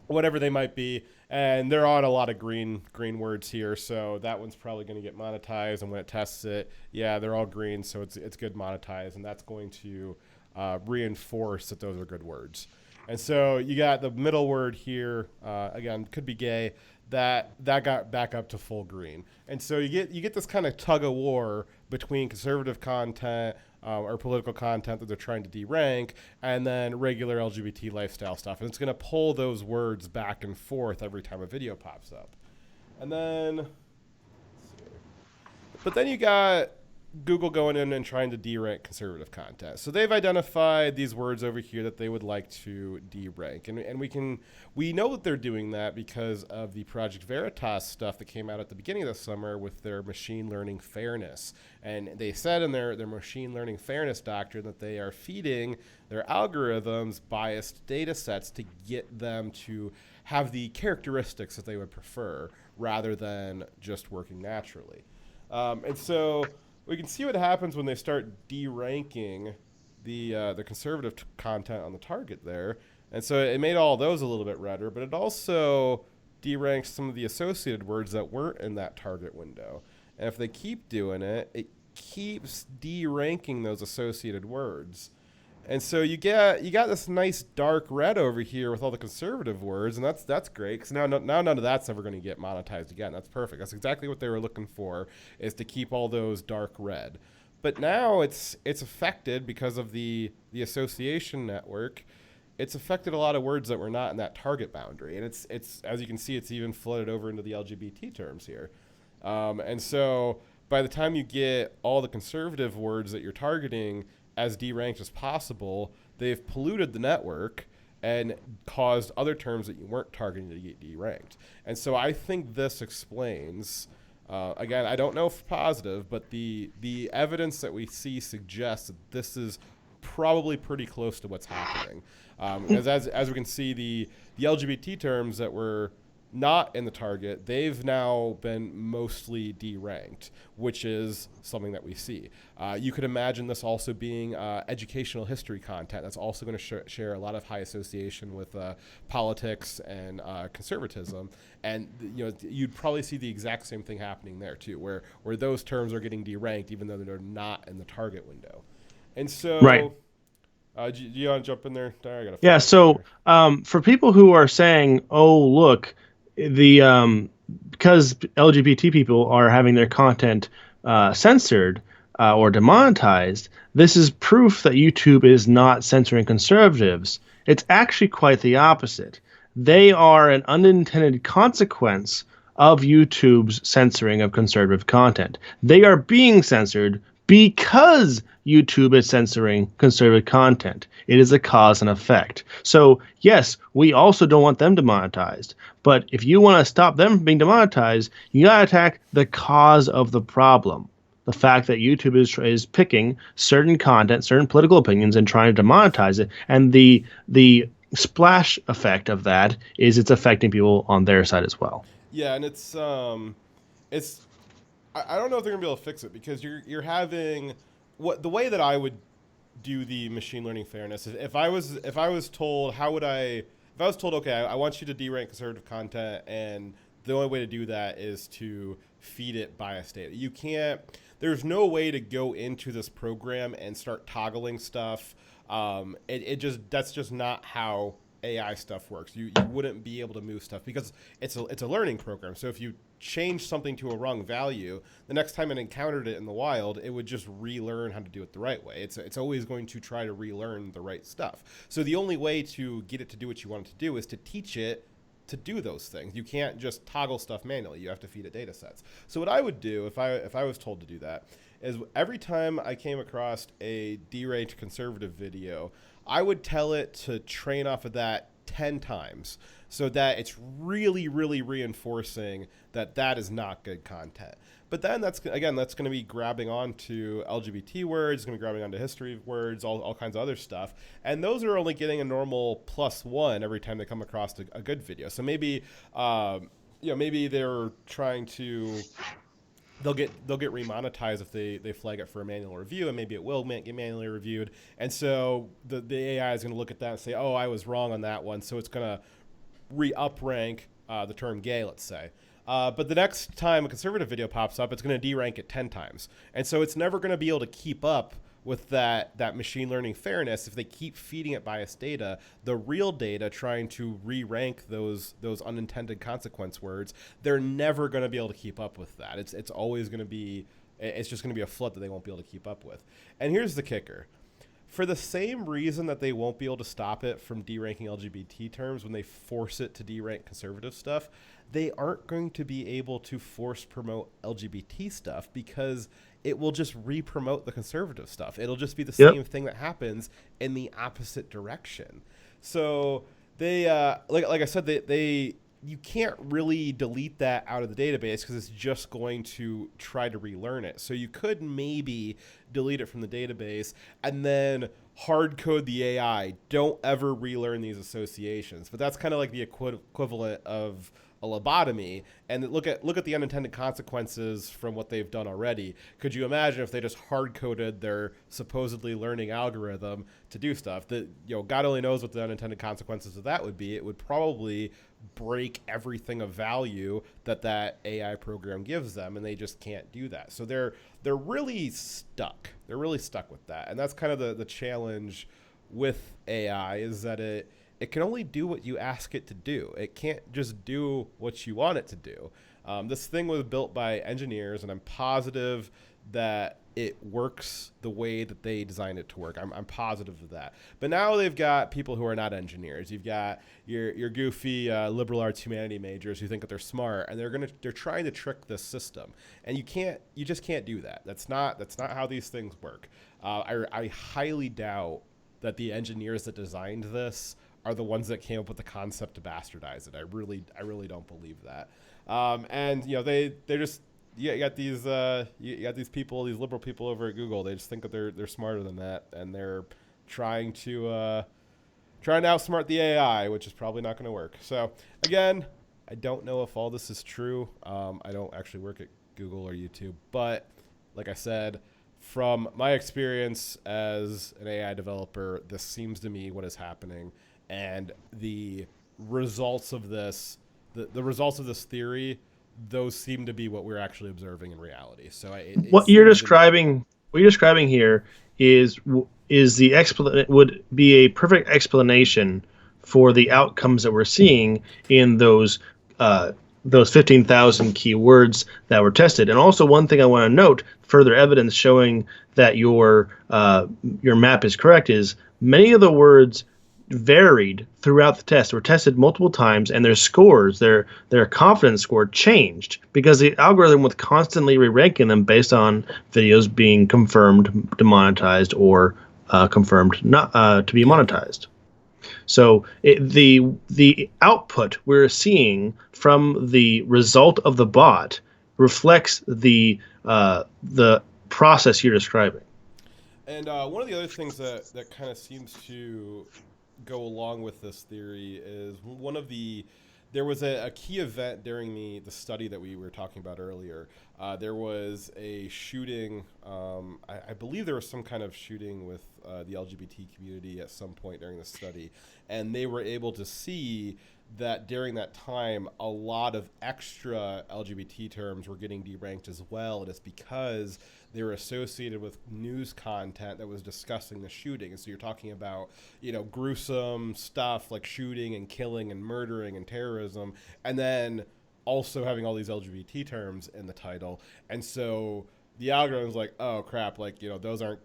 Whatever they might be, and they're on a lot of green words here, so that one's probably going to get monetized. And when it tests it, they're all green, so it's good monetized, and that's going to reinforce that those are good words. And so you got the middle word here, again, could be gay, that got back up to full green. And so you get this kind of tug of war between conservative content or political content that they're trying to derank, and then regular LGBT lifestyle stuff. And it's going to pull those words back and forth every time a video pops up. And then, but then you got Google going in and trying to derank conservative content. So they've identified these words over here that they would like to derank. And we know that they're doing that because of the Project Veritas stuff that came out at the beginning of the summer with their machine learning fairness. And they said in their machine learning fairness doctrine that they are feeding their algorithms biased data sets to get them to have the characteristics that they would prefer rather than just working naturally. And so we can see what happens when they start deranking the conservative content on the target there. And so it made all those a little bit redder, but it also deranks some of the associated words that weren't in that target window. And if they keep doing it, it keeps deranking those associated words. And so you got this nice dark red over here with all the conservative words, and that's great because now none of that's ever going to get monetized again. That's perfect. That's exactly what they were looking for, is to keep all those dark red. But now it's affected because of the association network. It's affected a lot of words that were not in that target boundary, and it's as you can see, it's even flooded over into the LGBT terms here. And so by the time you get all the conservative words that you're targeting as deranked as possible, they've polluted the network and caused other terms that you weren't targeting to get deranked. And so I think this explains. Again, I don't know if positive, but the evidence that we see suggests that this is probably pretty close to what's happening. As we can see, the LGBT terms that were not in the target, they've now been mostly deranked, which is something that we see. You could imagine this also being educational history content that's also going to share a lot of high association with politics and conservatism. And you'd probably see the exact same thing happening there too, where those terms are getting deranked even though they're not in the target window. And so, Right. do you want to jump in there? I got Yeah. So for people who are saying, "Oh, look, because LGBT people are having their content censored or demonetized, this is proof that YouTube is not censoring conservatives." It's actually quite the opposite. They are an unintended consequence of YouTube's censoring of conservative content. They are being censored because YouTube is censoring conservative content. It is a cause and effect. So, yes, we also don't want them demonetized. But if you want to stop them from being demonetized, you got to attack the cause of the problem. The fact that YouTube is picking certain content, certain political opinions, and trying to demonetize it. And the splash effect of that is it's affecting people on their side as well. Yeah, and it's I don't know if they're gonna be able to fix it because you're having what the way that I would do the machine learning fairness is if I was told how would I if I was told okay I want you to derank conservative content and the only way to do that is to feed it bias data. You can't. There's no way to go into this program and start toggling stuff. It just that's just not how AI stuff works. You wouldn't be able to move stuff because it's a learning program. So if you change something to a wrong value, the next time it encountered it in the wild, it would just relearn how to do it the right way. It's always going to try to relearn the right stuff. So the only way to get it to do what you want it to do is to teach it to do those things. You can't just toggle stuff manually. You have to feed it data sets. So what I would do if I was told to do that is every time I came across a deranked conservative video, I would tell it to train off of that 10 times so that it's really, really reinforcing that that is not good content. But then that's going to be grabbing onto LGBT words, going to be grabbing onto history words, all kinds of other stuff. And those are only getting a normal +1 every time they come across a good video. So maybe, maybe they're trying to they'll get remonetized if they flag it for a manual review, and maybe it will get manually reviewed. And so the AI is going to look at that and say, oh, I was wrong on that one. So it's going to re-up rank the term gay, let's say. But the next time a conservative video pops up, it's going to derank it 10 times. And so it's never going to be able to keep up with that machine learning fairness if they keep feeding it biased data, the real data trying to re-rank those unintended consequence words. They're never going to be able to keep up with that. It's always going to be, it's just going to be a flood that they won't be able to keep up with. And here's the kicker. For the same reason that they won't be able to stop it from deranking LGBT terms when they force it to derank conservative stuff, they aren't going to be able to force promote LGBT stuff because it will just re-promote the conservative stuff. It'll just be the same thing that happens in the opposite direction. So they, like I said, they you can't really delete that out of the database because it's just going to try to relearn it. So you could maybe delete it from the database and then hard code the AI. Don't ever relearn these associations. But that's kind of like the equivalent of a lobotomy, and look at the unintended consequences from what they've done already. Could you imagine if they just hard coded their supposedly learning algorithm to do stuff that, God only knows what the unintended consequences of that would be. It would probably break everything of value that AI program gives them, and they just can't do that. So they're really stuck. They're really stuck with that, and that's kind of the challenge with AI is that it can only do what you ask it to do. It can't just do what you want it to do. This thing was built by engineers, and I'm positive that it works the way that they designed it to work. I'm positive of that. But now they've got people who are not engineers. You've got your goofy liberal arts humanity majors who think that they're smart, and they're trying to trick this system. And you just can't do that. That's not how these things work. I highly doubt that the engineers that designed this are the ones that came up with the concept to bastardize it. I really don't believe that. And they're just, you got these people, these liberal people over at Google. They just think that they're smarter than that, and they're trying to outsmart the AI, which is probably not going to work. So again, I don't know if all this is true. I don't actually work at Google or YouTube, but like I said, from my experience as an AI developer, this seems to me what is happening, and the results of this, the results of this theory, those seem to be what we're actually observing in reality. So what you're describing here is would be a perfect explanation for the outcomes that we're seeing in those 15,000 keywords that were tested. And also, one thing I want to note, further evidence showing that your map is correct, is many of the words varied throughout the test, were tested multiple times, and their scores, their confidence score changed because the algorithm was constantly re-ranking them based on videos being confirmed demonetized or confirmed not to be monetized. So the output we're seeing from the result of the bot reflects the process you're describing. And one of the other things that kind of seems to go along with this theory is there was a key event during the study that we were talking about earlier. There was a shooting. I believe there was some kind of shooting with the LGBT community at some point during the study, and they were able to see that during that time, a lot of extra LGBT terms were getting deranked as well, and it's because they were associated with news content that was discussing the shooting. And so you're talking about, gruesome stuff like shooting and killing and murdering and terrorism, and then also having all these LGBT terms in the title. And so the algorithm's like, oh crap, those aren't,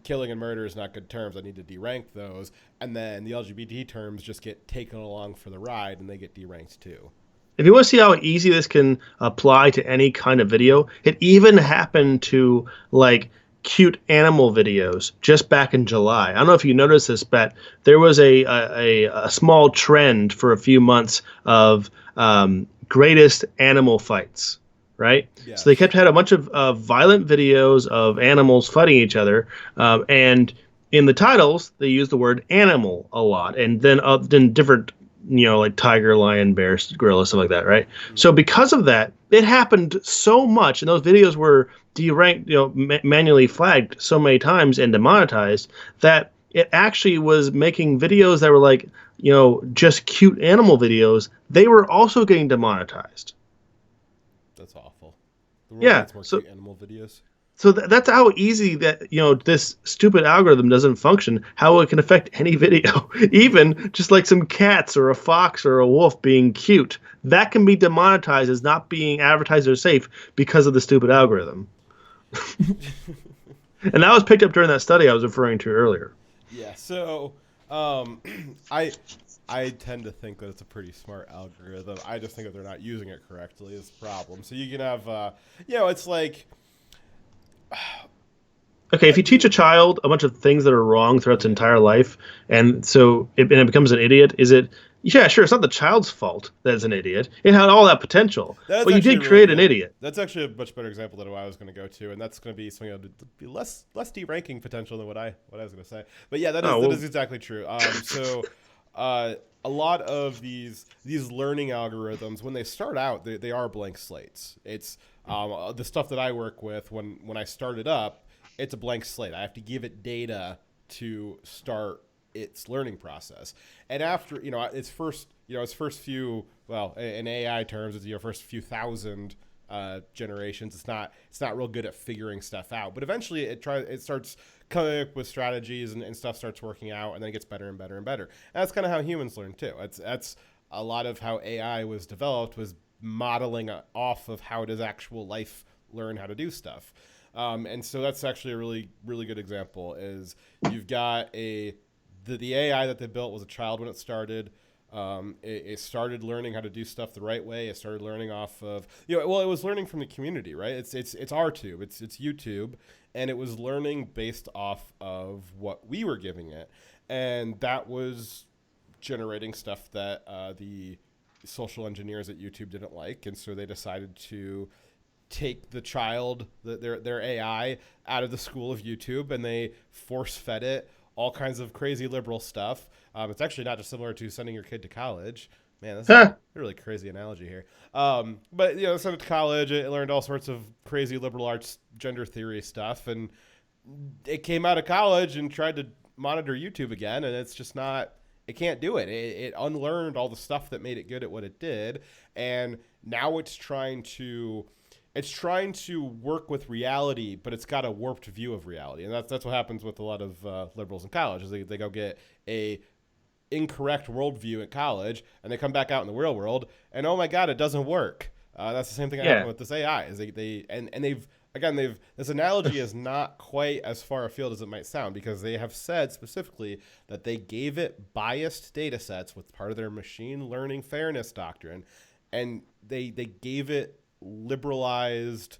killing and murder is not good terms. I need to derank those. And then the LGBT terms just get taken along for the ride, and they get deranked too. If you want to see how easy this can apply to any kind of video, it even happened to cute animal videos just back in July. I don't know if you noticed this, but there was a small trend for a few months of greatest animal fights. Right? Yes. So they had a bunch of violent videos of animals fighting each other, and in the titles they use the word animal a lot, and then different, like tiger, lion, bear, gorilla, stuff like that, right? Mm-hmm. So because of that, it happened so much, and those videos were deranked, manually flagged so many times and demonetized, that it actually was making videos that were just cute animal videos. They were also getting demonetized. That's awful. The world needs more cute animal videos. So that's how easy that this stupid algorithm doesn't function. How it can affect any video, even just like some cats or a fox or a wolf being cute, that can be demonetized as not being advertised or safe because of the stupid algorithm. And that was picked up during that study I was referring to earlier. Yeah. So I tend to think that it's a pretty smart algorithm. I just think that they're not using it correctly is the problem. So you can have, it's like... Okay, if you teach a child a bunch of things that are wrong throughout its entire life, and so it becomes an idiot, is it... Yeah, sure, it's not the child's fault that it's an idiot. It had all that potential, but you did create an idiot. That's actually a much better example than what I was going to go to, and that's going to be something that would be less deranking potential than what I was going to say. But yeah, that is exactly true. A lot of these learning algorithms, when they start out, they are blank slates. It's the stuff that I work with. When I start it up, it's a blank slate. I have to give it data to start its learning process. And after its first few, well, in AI terms, it's first few thousand generations. It's not real good at figuring stuff out. But eventually, it starts coming up with strategies and stuff starts working out, and then it gets better and better and better. And that's kind of how humans learn too. That's a lot of how AI was developed, was modeling off of how does actual life learn how to do stuff. And so that's actually a really, really good example. Is you've got the AI that they built was a child when it started. It started learning how to do stuff the right way. It started learning off of, it was learning from the community, right? It's RTube, it's YouTube, and it was learning based off of what we were giving it, and that was generating stuff that the social engineers at YouTube didn't like, and so they decided to take the child, their AI, out of the school of YouTube, and they force fed it all kinds of crazy liberal stuff. It's actually not dissimilar to sending your kid to college. Man, that's a really crazy analogy here. But sent it to college. It learned all sorts of crazy liberal arts, gender theory stuff, and it came out of college and tried to monitor YouTube again, and it's just not. It can't do it. It unlearned all the stuff that made it good at what it did, and now it's trying to work with reality, but it's got a warped view of reality, and that's what happens with a lot of liberals in college. Is they go get a incorrect worldview at college, and they come back out in the real world, and oh my god, it doesn't work. That's the same thing that happened with this AI. Is this analogy is not quite as far afield as it might sound, because they have said specifically that they gave it biased data sets with part of their machine learning fairness doctrine, and they gave it liberalized,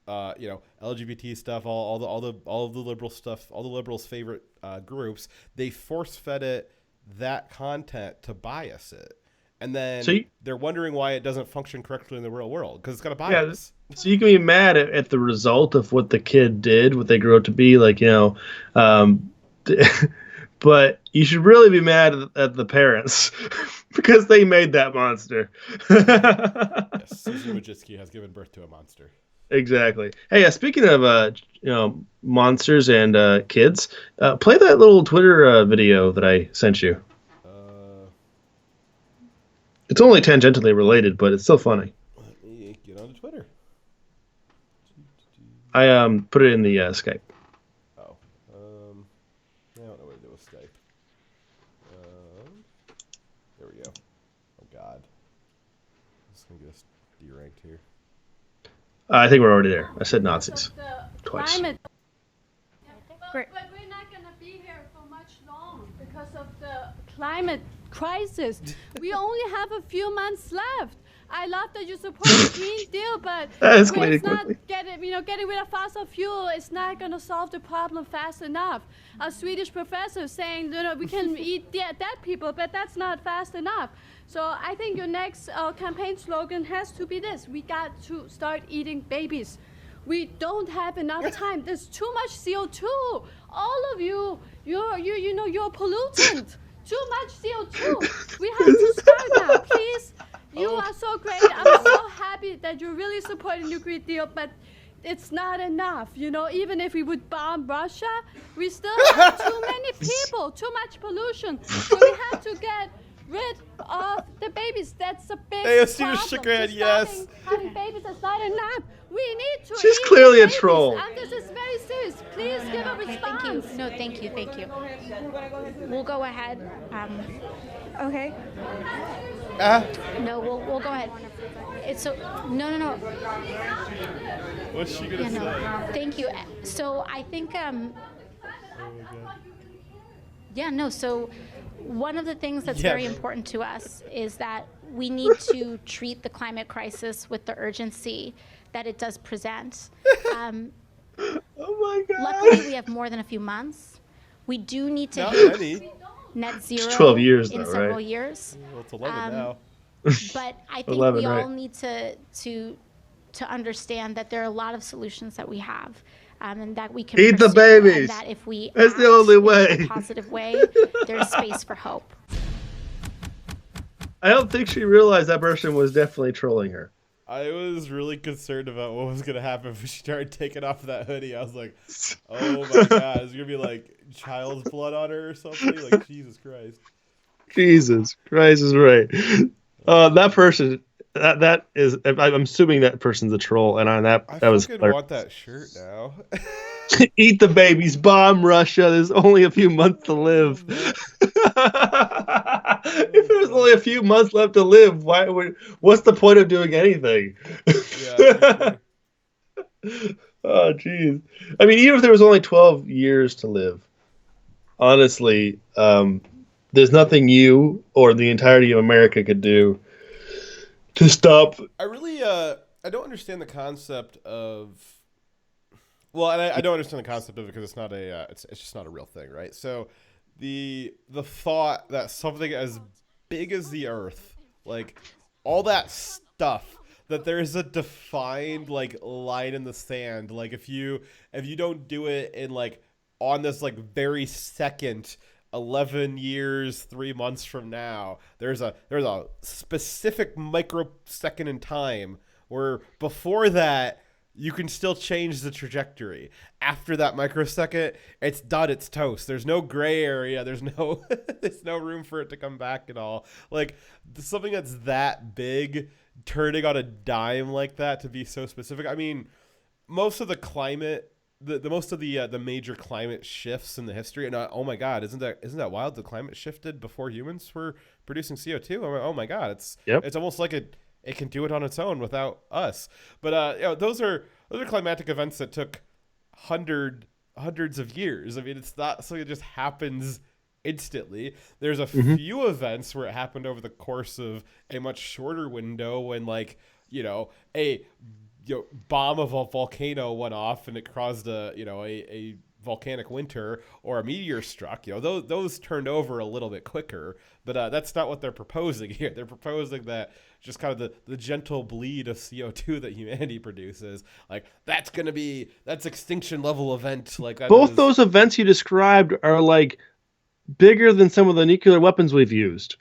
LGBT stuff, all of the liberal stuff, all the liberals' favorite groups. They force fed it that content to bias it, and then they're wondering why it doesn't function correctly in the real world because it's got a bias. Yeah, so you can be mad at the result of what the kid did, what they grew up to be, but you should really be mad at the parents because they made that monster. Yes, Susan Wojcicki has given birth to a monster. Exactly. Hey, speaking of monsters and kids, play that little Twitter video that I sent you. It's only tangentially related, but it's still funny. Let me get onto Twitter. I put it in the Skype. Oh, I don't know what to do with Skype. There we go. Oh God, I'm just gonna get us deranked here. I think we're already there. I said Nazis twice. Climate. But we're not going to be here for much long because of the climate crisis. We only have a few months left. I love that you support the Green Deal, but it's not getting rid of fossil fuel. It's not going to solve the problem fast enough. A Swedish professor saying, we can eat dead people, but that's not fast enough. So I think your next campaign slogan has to be this: we got to start eating babies. We don't have enough time. There's too much CO2. All of you, you're a pollutant. Too much CO2. We have to start now, please. You are so great. I'm so happy that you're really supporting the Green Deal, but it's not enough. Even if we would bomb Russia, we still have too many people, too much pollution. So we have to get rid of the babies. That's a big problem. Chagrin, yes. Having babies is not enough. We need to. She's clearly a troll. And this is very serious. Please give a response. Thank you. We'll go ahead. Okay. No, we'll go ahead. It's so no. What's she gonna say? No. Thank you. So I think So one of the things that's very important to us is that we need to treat the climate crisis with the urgency that it does present. Oh my God. Luckily, we have more than a few months. We do need to hit net zero it's 12 years in though, several right? years. Well, it's 11 now. But I think 11, we all right. need to understand that there are a lot of solutions that we have, and that we can Eat the pursue, babies. and that if we That's act the only in way. a positive way, there's space for hope. I don't think she realized that person was definitely trolling her. I was really concerned about what was gonna happen if she started taking off that hoodie. I was like, "Oh my God, is gonna be like child's blood on her or something?" Like Jesus Christ. Jesus Christ is right. That person that is. I'm assuming that person's a troll, and on that I was fucking want that shirt now. eat the babies, bomb Russia. There's only a few months to live. If there was only a few months left to live, what's the point of doing anything? Yeah. Oh, jeez. I mean, even if there was only 12 years to live, honestly, there's nothing you or the entirety of America could do to stop. I really, I don't understand the concept of. Well, and I don't understand the concept of it because it's not it's just not a real thing, right? So, the thought that something as big as the Earth, like all that stuff, that there's a defined like line in the sand, like if you don't do it in like on this like very second 11 years 3 months from now, there's a specific microsecond in time where before that you can still change the trajectory. After that microsecond, it's done, it's toast. There's no gray area, there's no there's no room for it to come back at all. Like something that's that big turning on a dime like that to be so specific. I mean, most of the climate the most of the major climate shifts in the history, and oh my god, isn't that wild? The climate shifted before humans were producing CO2. Oh my god, it's almost like it can do it on its own without us. But those are climatic events that took hundreds of years. I mean, it's not something that just happens instantly. There's a few events where it happened over the course of a much shorter window when, like, a bomb of a volcano went off and it caused a volcanic winter, or a meteor struck. Those turned over a little bit quicker, but that's not what they're proposing here. They're proposing that just kind of the gentle bleed of CO2 that humanity produces, like that's extinction level event. Like that both those events you described are like bigger than some of the nuclear weapons we've used.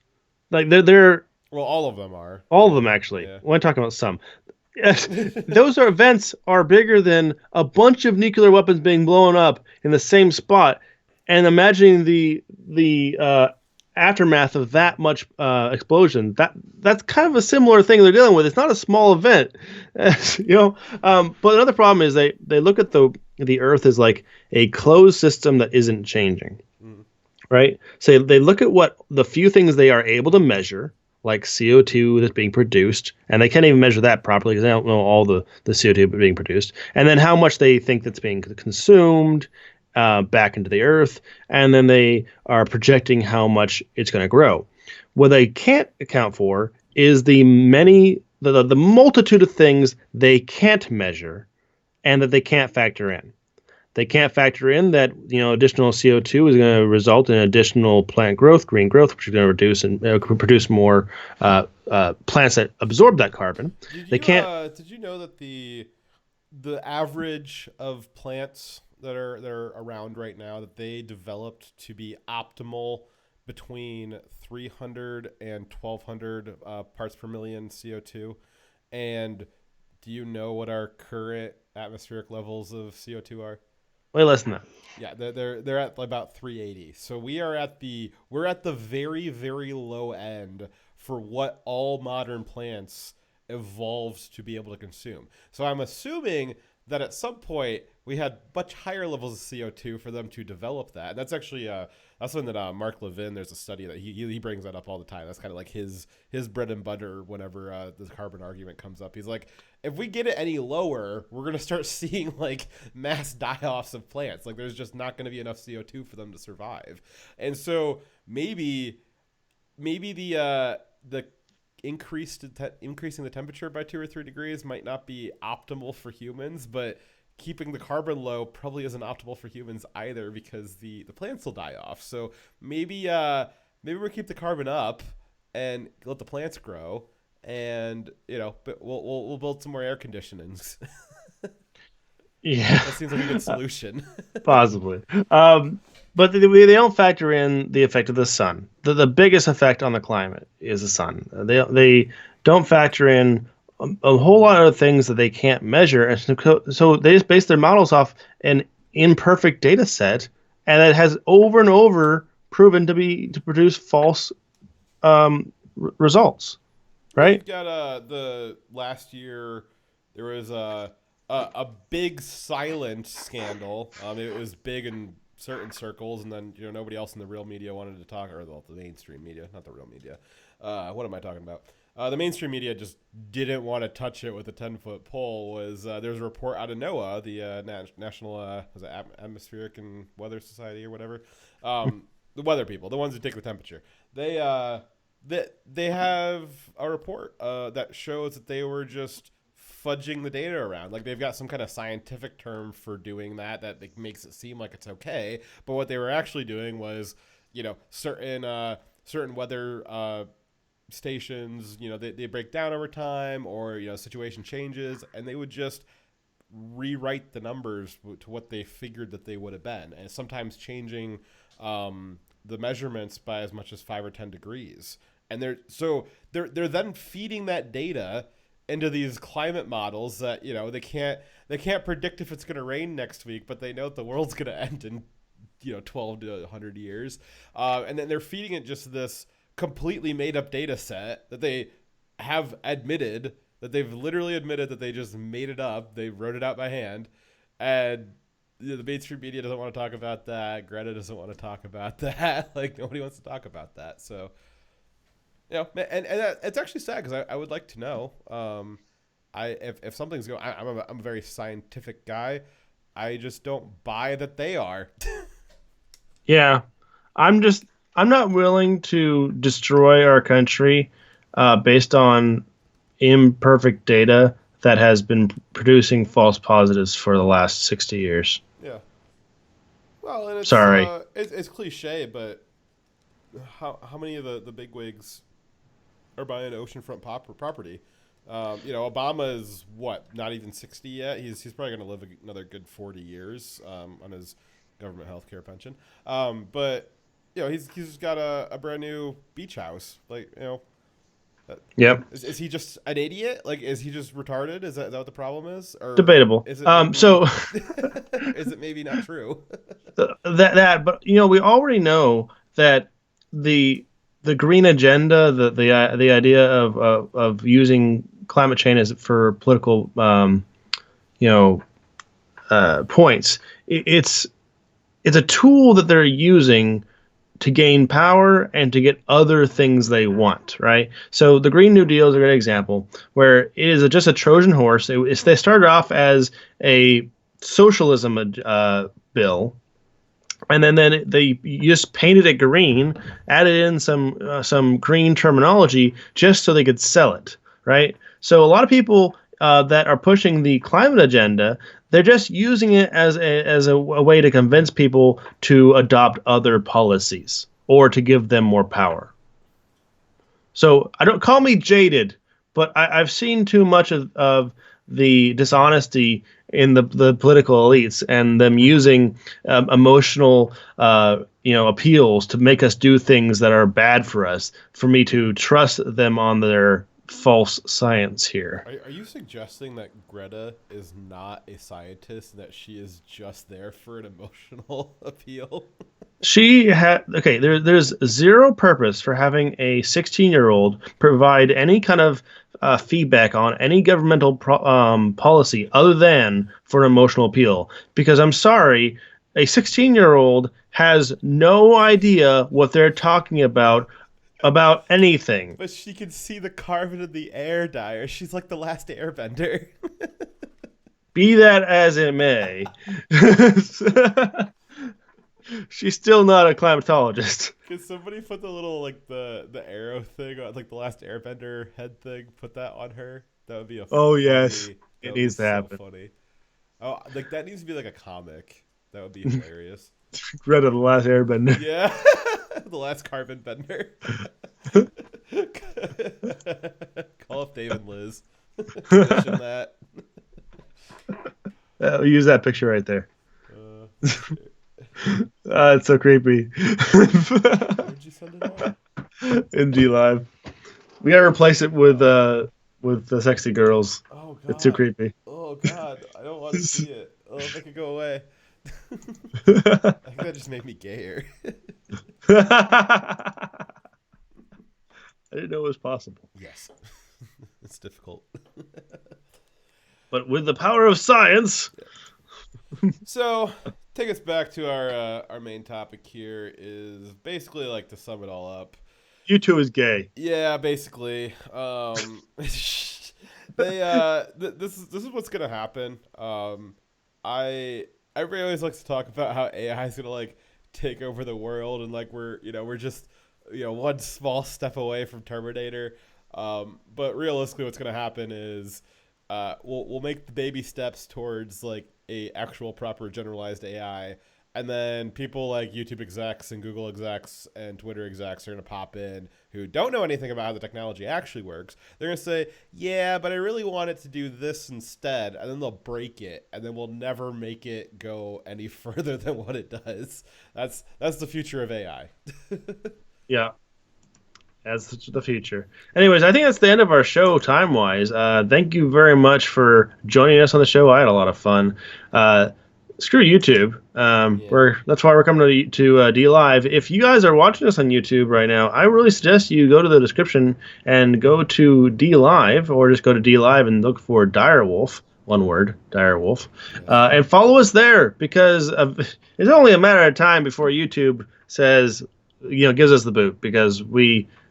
Like they're well, all of them are. All of them, actually. Yeah. We're talking about some. Those events are bigger than a bunch of nuclear weapons being blown up in the same spot, and imagining the aftermath of that much explosion. That's kind of a similar thing they're dealing with. It's not a small event, But another problem is they look at the Earth as like a closed system that isn't changing, right? So they look at what the few things they are able to measure, like CO2 that's being produced, and they can't even measure that properly because they don't know all the CO2 being produced, and then how much they think that's being consumed back into the Earth, and then they are projecting how much it's going to grow. What they can't account for is the multitude of things they can't measure and that they can't factor in. They can't factor in that additional CO2 is going to result in additional plant growth, green growth, which is going to reduce and produce more plants that absorb that carbon. Did you know that the average of plants that are around right now, that they developed to be optimal between 300 and 1,200 parts per million CO2? And do you know what our current atmospheric levels of CO2 are? Way less than that. Yeah, they're at about 380. So we're at the very, very low end for what all modern plants evolved to be able to consume. So I'm assuming that at some point we had much higher levels of CO2 for them to develop that. And that's actually that's something that Mark Levin, there's a study that he brings that up all the time. That's kind of like his bread and butter whenever the carbon argument comes up. He's like, if we get it any lower, we're going to start seeing like mass die-offs of plants. Like there's just not going to be enough CO2 for them to survive. And so maybe the increasing the temperature by 2 or 3 degrees might not be optimal for humans, but keeping the carbon low probably isn't optimal for humans either, because the plants will die off. So maybe we'll keep the carbon up and let the plants grow, and but we'll build some more air conditionings. Yeah, that seems like a good solution. Possibly. But they don't factor in the effect of the sun. The biggest effect on the climate is the sun. They don't factor in a whole lot of things that they can't measure, and so they just base their models off an imperfect data set, and it has over and over proven to produce false results. right? You've got the last year there was a big silent scandal. It was big in certain circles, and then nobody else in the real media wanted to talk, or the mainstream media, not the real media. What am I talking about? The mainstream media just didn't want to touch it with a 10-foot pole. There was a report out of NOAA, the National Atmospheric and Weather Society or whatever, the weather people, the ones who take the temperature. They have a report that shows that they were just fudging the data around. Like, they've got some kind of scientific term for doing that makes it seem like it's okay. But what they were actually doing was, certain weather stations, they break down over time, or situation changes, and they would just rewrite the numbers to what they figured that they would have been, and sometimes changing the measurements by as much as 5 or 10 degrees. And they're then feeding that data into these climate models that they can't predict if it's going to rain next week, but they know that the world's going to end in 12 to 100 years, and then they're feeding it just this completely made up data set that they have admitted that they've literally admitted that they just made it up. They wrote it out by hand, and the mainstream media doesn't want to talk about that. Greta doesn't want to talk about that. Like, nobody wants to talk about that. So, and it's actually sad, because I would like to know. If something's going, I'm a very scientific guy. I just don't buy that they are. Yeah, I'm not willing to destroy our country based on imperfect data that has been producing false positives for the last 60 years. Yeah. Well, and it's, sorry, it's cliche, but how many of the bigwigs are buying oceanfront property? Obama is not even 60 yet. He's probably going to live another good 40 years on his government health care pension. But he's got a brand new beach house. Like, yep. Is he just an idiot? Like, is he just retarded? Is that what the problem is? Or debatable? Is it is it maybe not true? But we already know that the green agenda, the idea of using climate change as for political points. It's a tool that they're using to gain power and to get other things they want, right? So the Green New Deal is a great example, where it is just a Trojan horse. They started off as a socialism bill, and then they just painted it green, added in some green terminology just so they could sell it, right? So a lot of people that are pushing the climate agenda, they're just using it as a way to convince people to adopt other policies or to give them more power. So I don't call me jaded, but I've seen too much of the dishonesty in the political elites and them using emotional appeals to make us do things that are bad for us, for me to trust them on their false science here. Are you suggesting that Greta is not a scientist, that she is just there for an emotional appeal? There's zero purpose for having a 16-year-old provide any kind of feedback on any governmental policy other than for an emotional appeal. Because I'm sorry, a 16-year-old has no idea what they're talking about anything. But she can see the carbon in the air, Dyer. She's like the last airbender. Be that as it may, she's still not a climatologist. Can somebody put the little, like, the arrow thing, like the last airbender head thing, put that on her? That would be a funny, yes. It needs to happen. Funny. Oh, like, that needs to be like a comic. That would be hilarious. Greta, the last airbender. Yeah. The last carbon bender. Call up Dave and Liz. Mention that. Use that picture right there. It's so creepy. Where'd you send it on? MG Live. We gotta replace it with the sexy girls. Oh God. It's too creepy. Oh God, I don't want to see it. Oh, if I could go away. I think that just made me gayer. I didn't know it was possible. Yes. It's difficult. But with the power of science. So, take us back to our main topic here is basically like to sum it all up. YouTube is gay. Yeah, basically. This is what's gonna happen. Everybody always likes to talk about how AI is gonna like take over the world and like we're just one small step away from Terminator. But realistically, what's gonna happen is we'll make the baby steps towards like a actual proper generalized AI. And then people like YouTube execs and Google execs and Twitter execs are going to pop in who don't know anything about how the technology actually works. They're going to say, yeah, but I really want it to do this instead. And then they'll break it. And then we'll never make it go any further than what it does. That's the future of AI. Yeah. That's the future. Anyways, I think that's the end of our show time-wise. Thank you very much for joining us on the show. I had a lot of fun. Screw YouTube. That's why we're coming to D Live. If you guys are watching us on YouTube right now, I really suggest you go to the description and go to D Live, or just go to D Live and look for Direwolf. One word, Direwolf, and follow us there, because it's only a matter of time before YouTube says, gives us the boot, because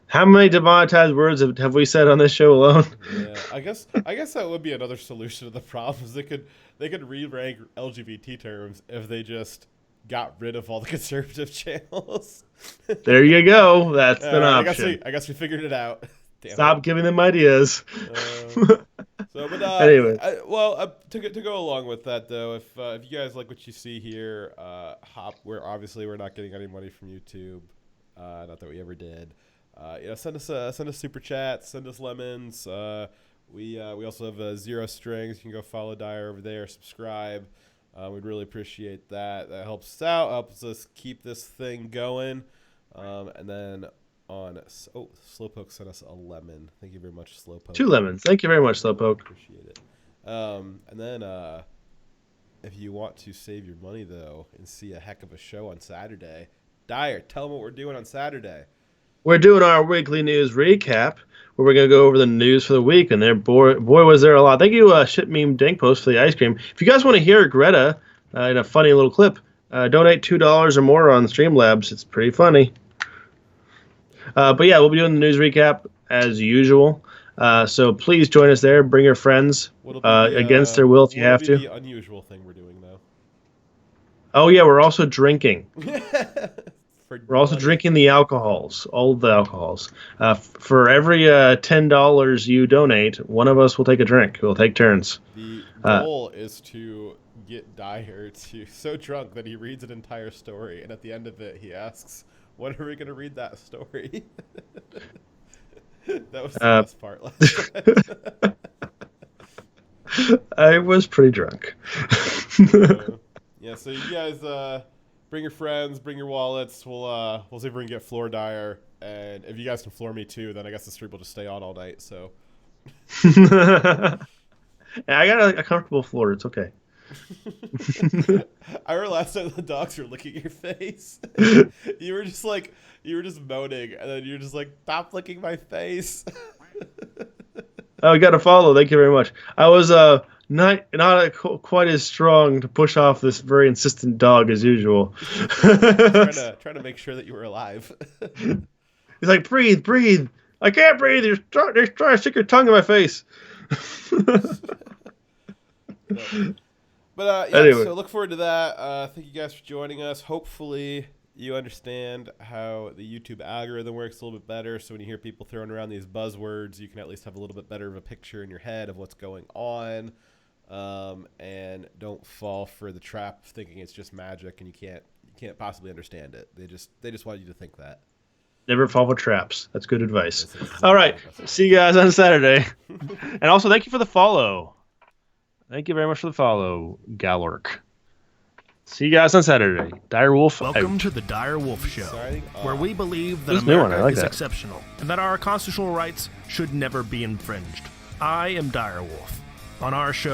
how many demonetized words have we said on this show alone? Yeah, I guess that would be another solution to the problems. They could re-rank LGBT terms if they just got rid of all the conservative channels. There you go. That's an option. I guess we figured it out. Stop giving them ideas. Anyway, to go along with that though, if you guys like what you see here, we're not getting any money from YouTube. Not that we ever did. Send us super chats, send us lemons. We also have Zero Strings. You can go follow Dyer over there, subscribe. We'd really appreciate that. That helps us out, helps us keep this thing going. And then Slowpoke sent us a lemon. Thank you very much, Slowpoke. 2 lemons. Thank you very much, Slowpoke. Appreciate it. And then if you want to save your money though and see a heck of a show on Saturday, Dyer, tell them what we're doing on Saturday. We're doing our weekly news recap, where we're going to go over the news for the week, and boy was there a lot. Thank you, Shit Meme Dank Post, for the ice cream. If you guys want to hear Greta in a funny little clip, donate $2 or more on Streamlabs. It's pretty funny. But yeah, we'll be doing the news recap as usual. So please join us there. Bring your friends against their will if you have to. The unusual thing we're doing though. Oh yeah, we're also drinking. We're also drinking the alcohols, all of the alcohols. For every $10 you donate, one of us will take a drink. We'll take turns. The goal is to get Dyer so drunk that he reads an entire story, and at the end of it, he asks, "When are we going to read that story?" That was the best part last time. I was pretty drunk. So you guys... bring your friends, bring your wallets. We'll see if we can get floor Dyer, and if you guys can floor me too, then I guess the stream will just stay on all night. So, yeah, I got a comfortable floor. It's okay. I remember last time the dogs were licking your face. You were just moaning, and then you were just like, "Stop licking my face." Oh, you got to follow. Thank you very much. I was not quite as strong to push off this very insistent dog as usual. trying to make sure that you were alive. He's like, breathe. I can't breathe. You're trying to stick your tongue in my face. Anyway. So look forward to that. Thank you guys for joining us. Hopefully you understand how the YouTube algorithm works a little bit better. So when you hear people throwing around these buzzwords, you can at least have a little bit better of a picture in your head of what's going on. And don't fall for the trap of thinking it's just magic and you can't possibly understand it. They just want you to think that. Never fall for traps. That's good advice. All right. See you guys on Saturday. And also, thank you for the follow. Thank you very much for the follow, Galork. See you guys on Saturday. Direwolf. Welcome to the Direwolf Show, where we believe that America is exceptional and that our constitutional rights should never be infringed. I am Direwolf. On our show,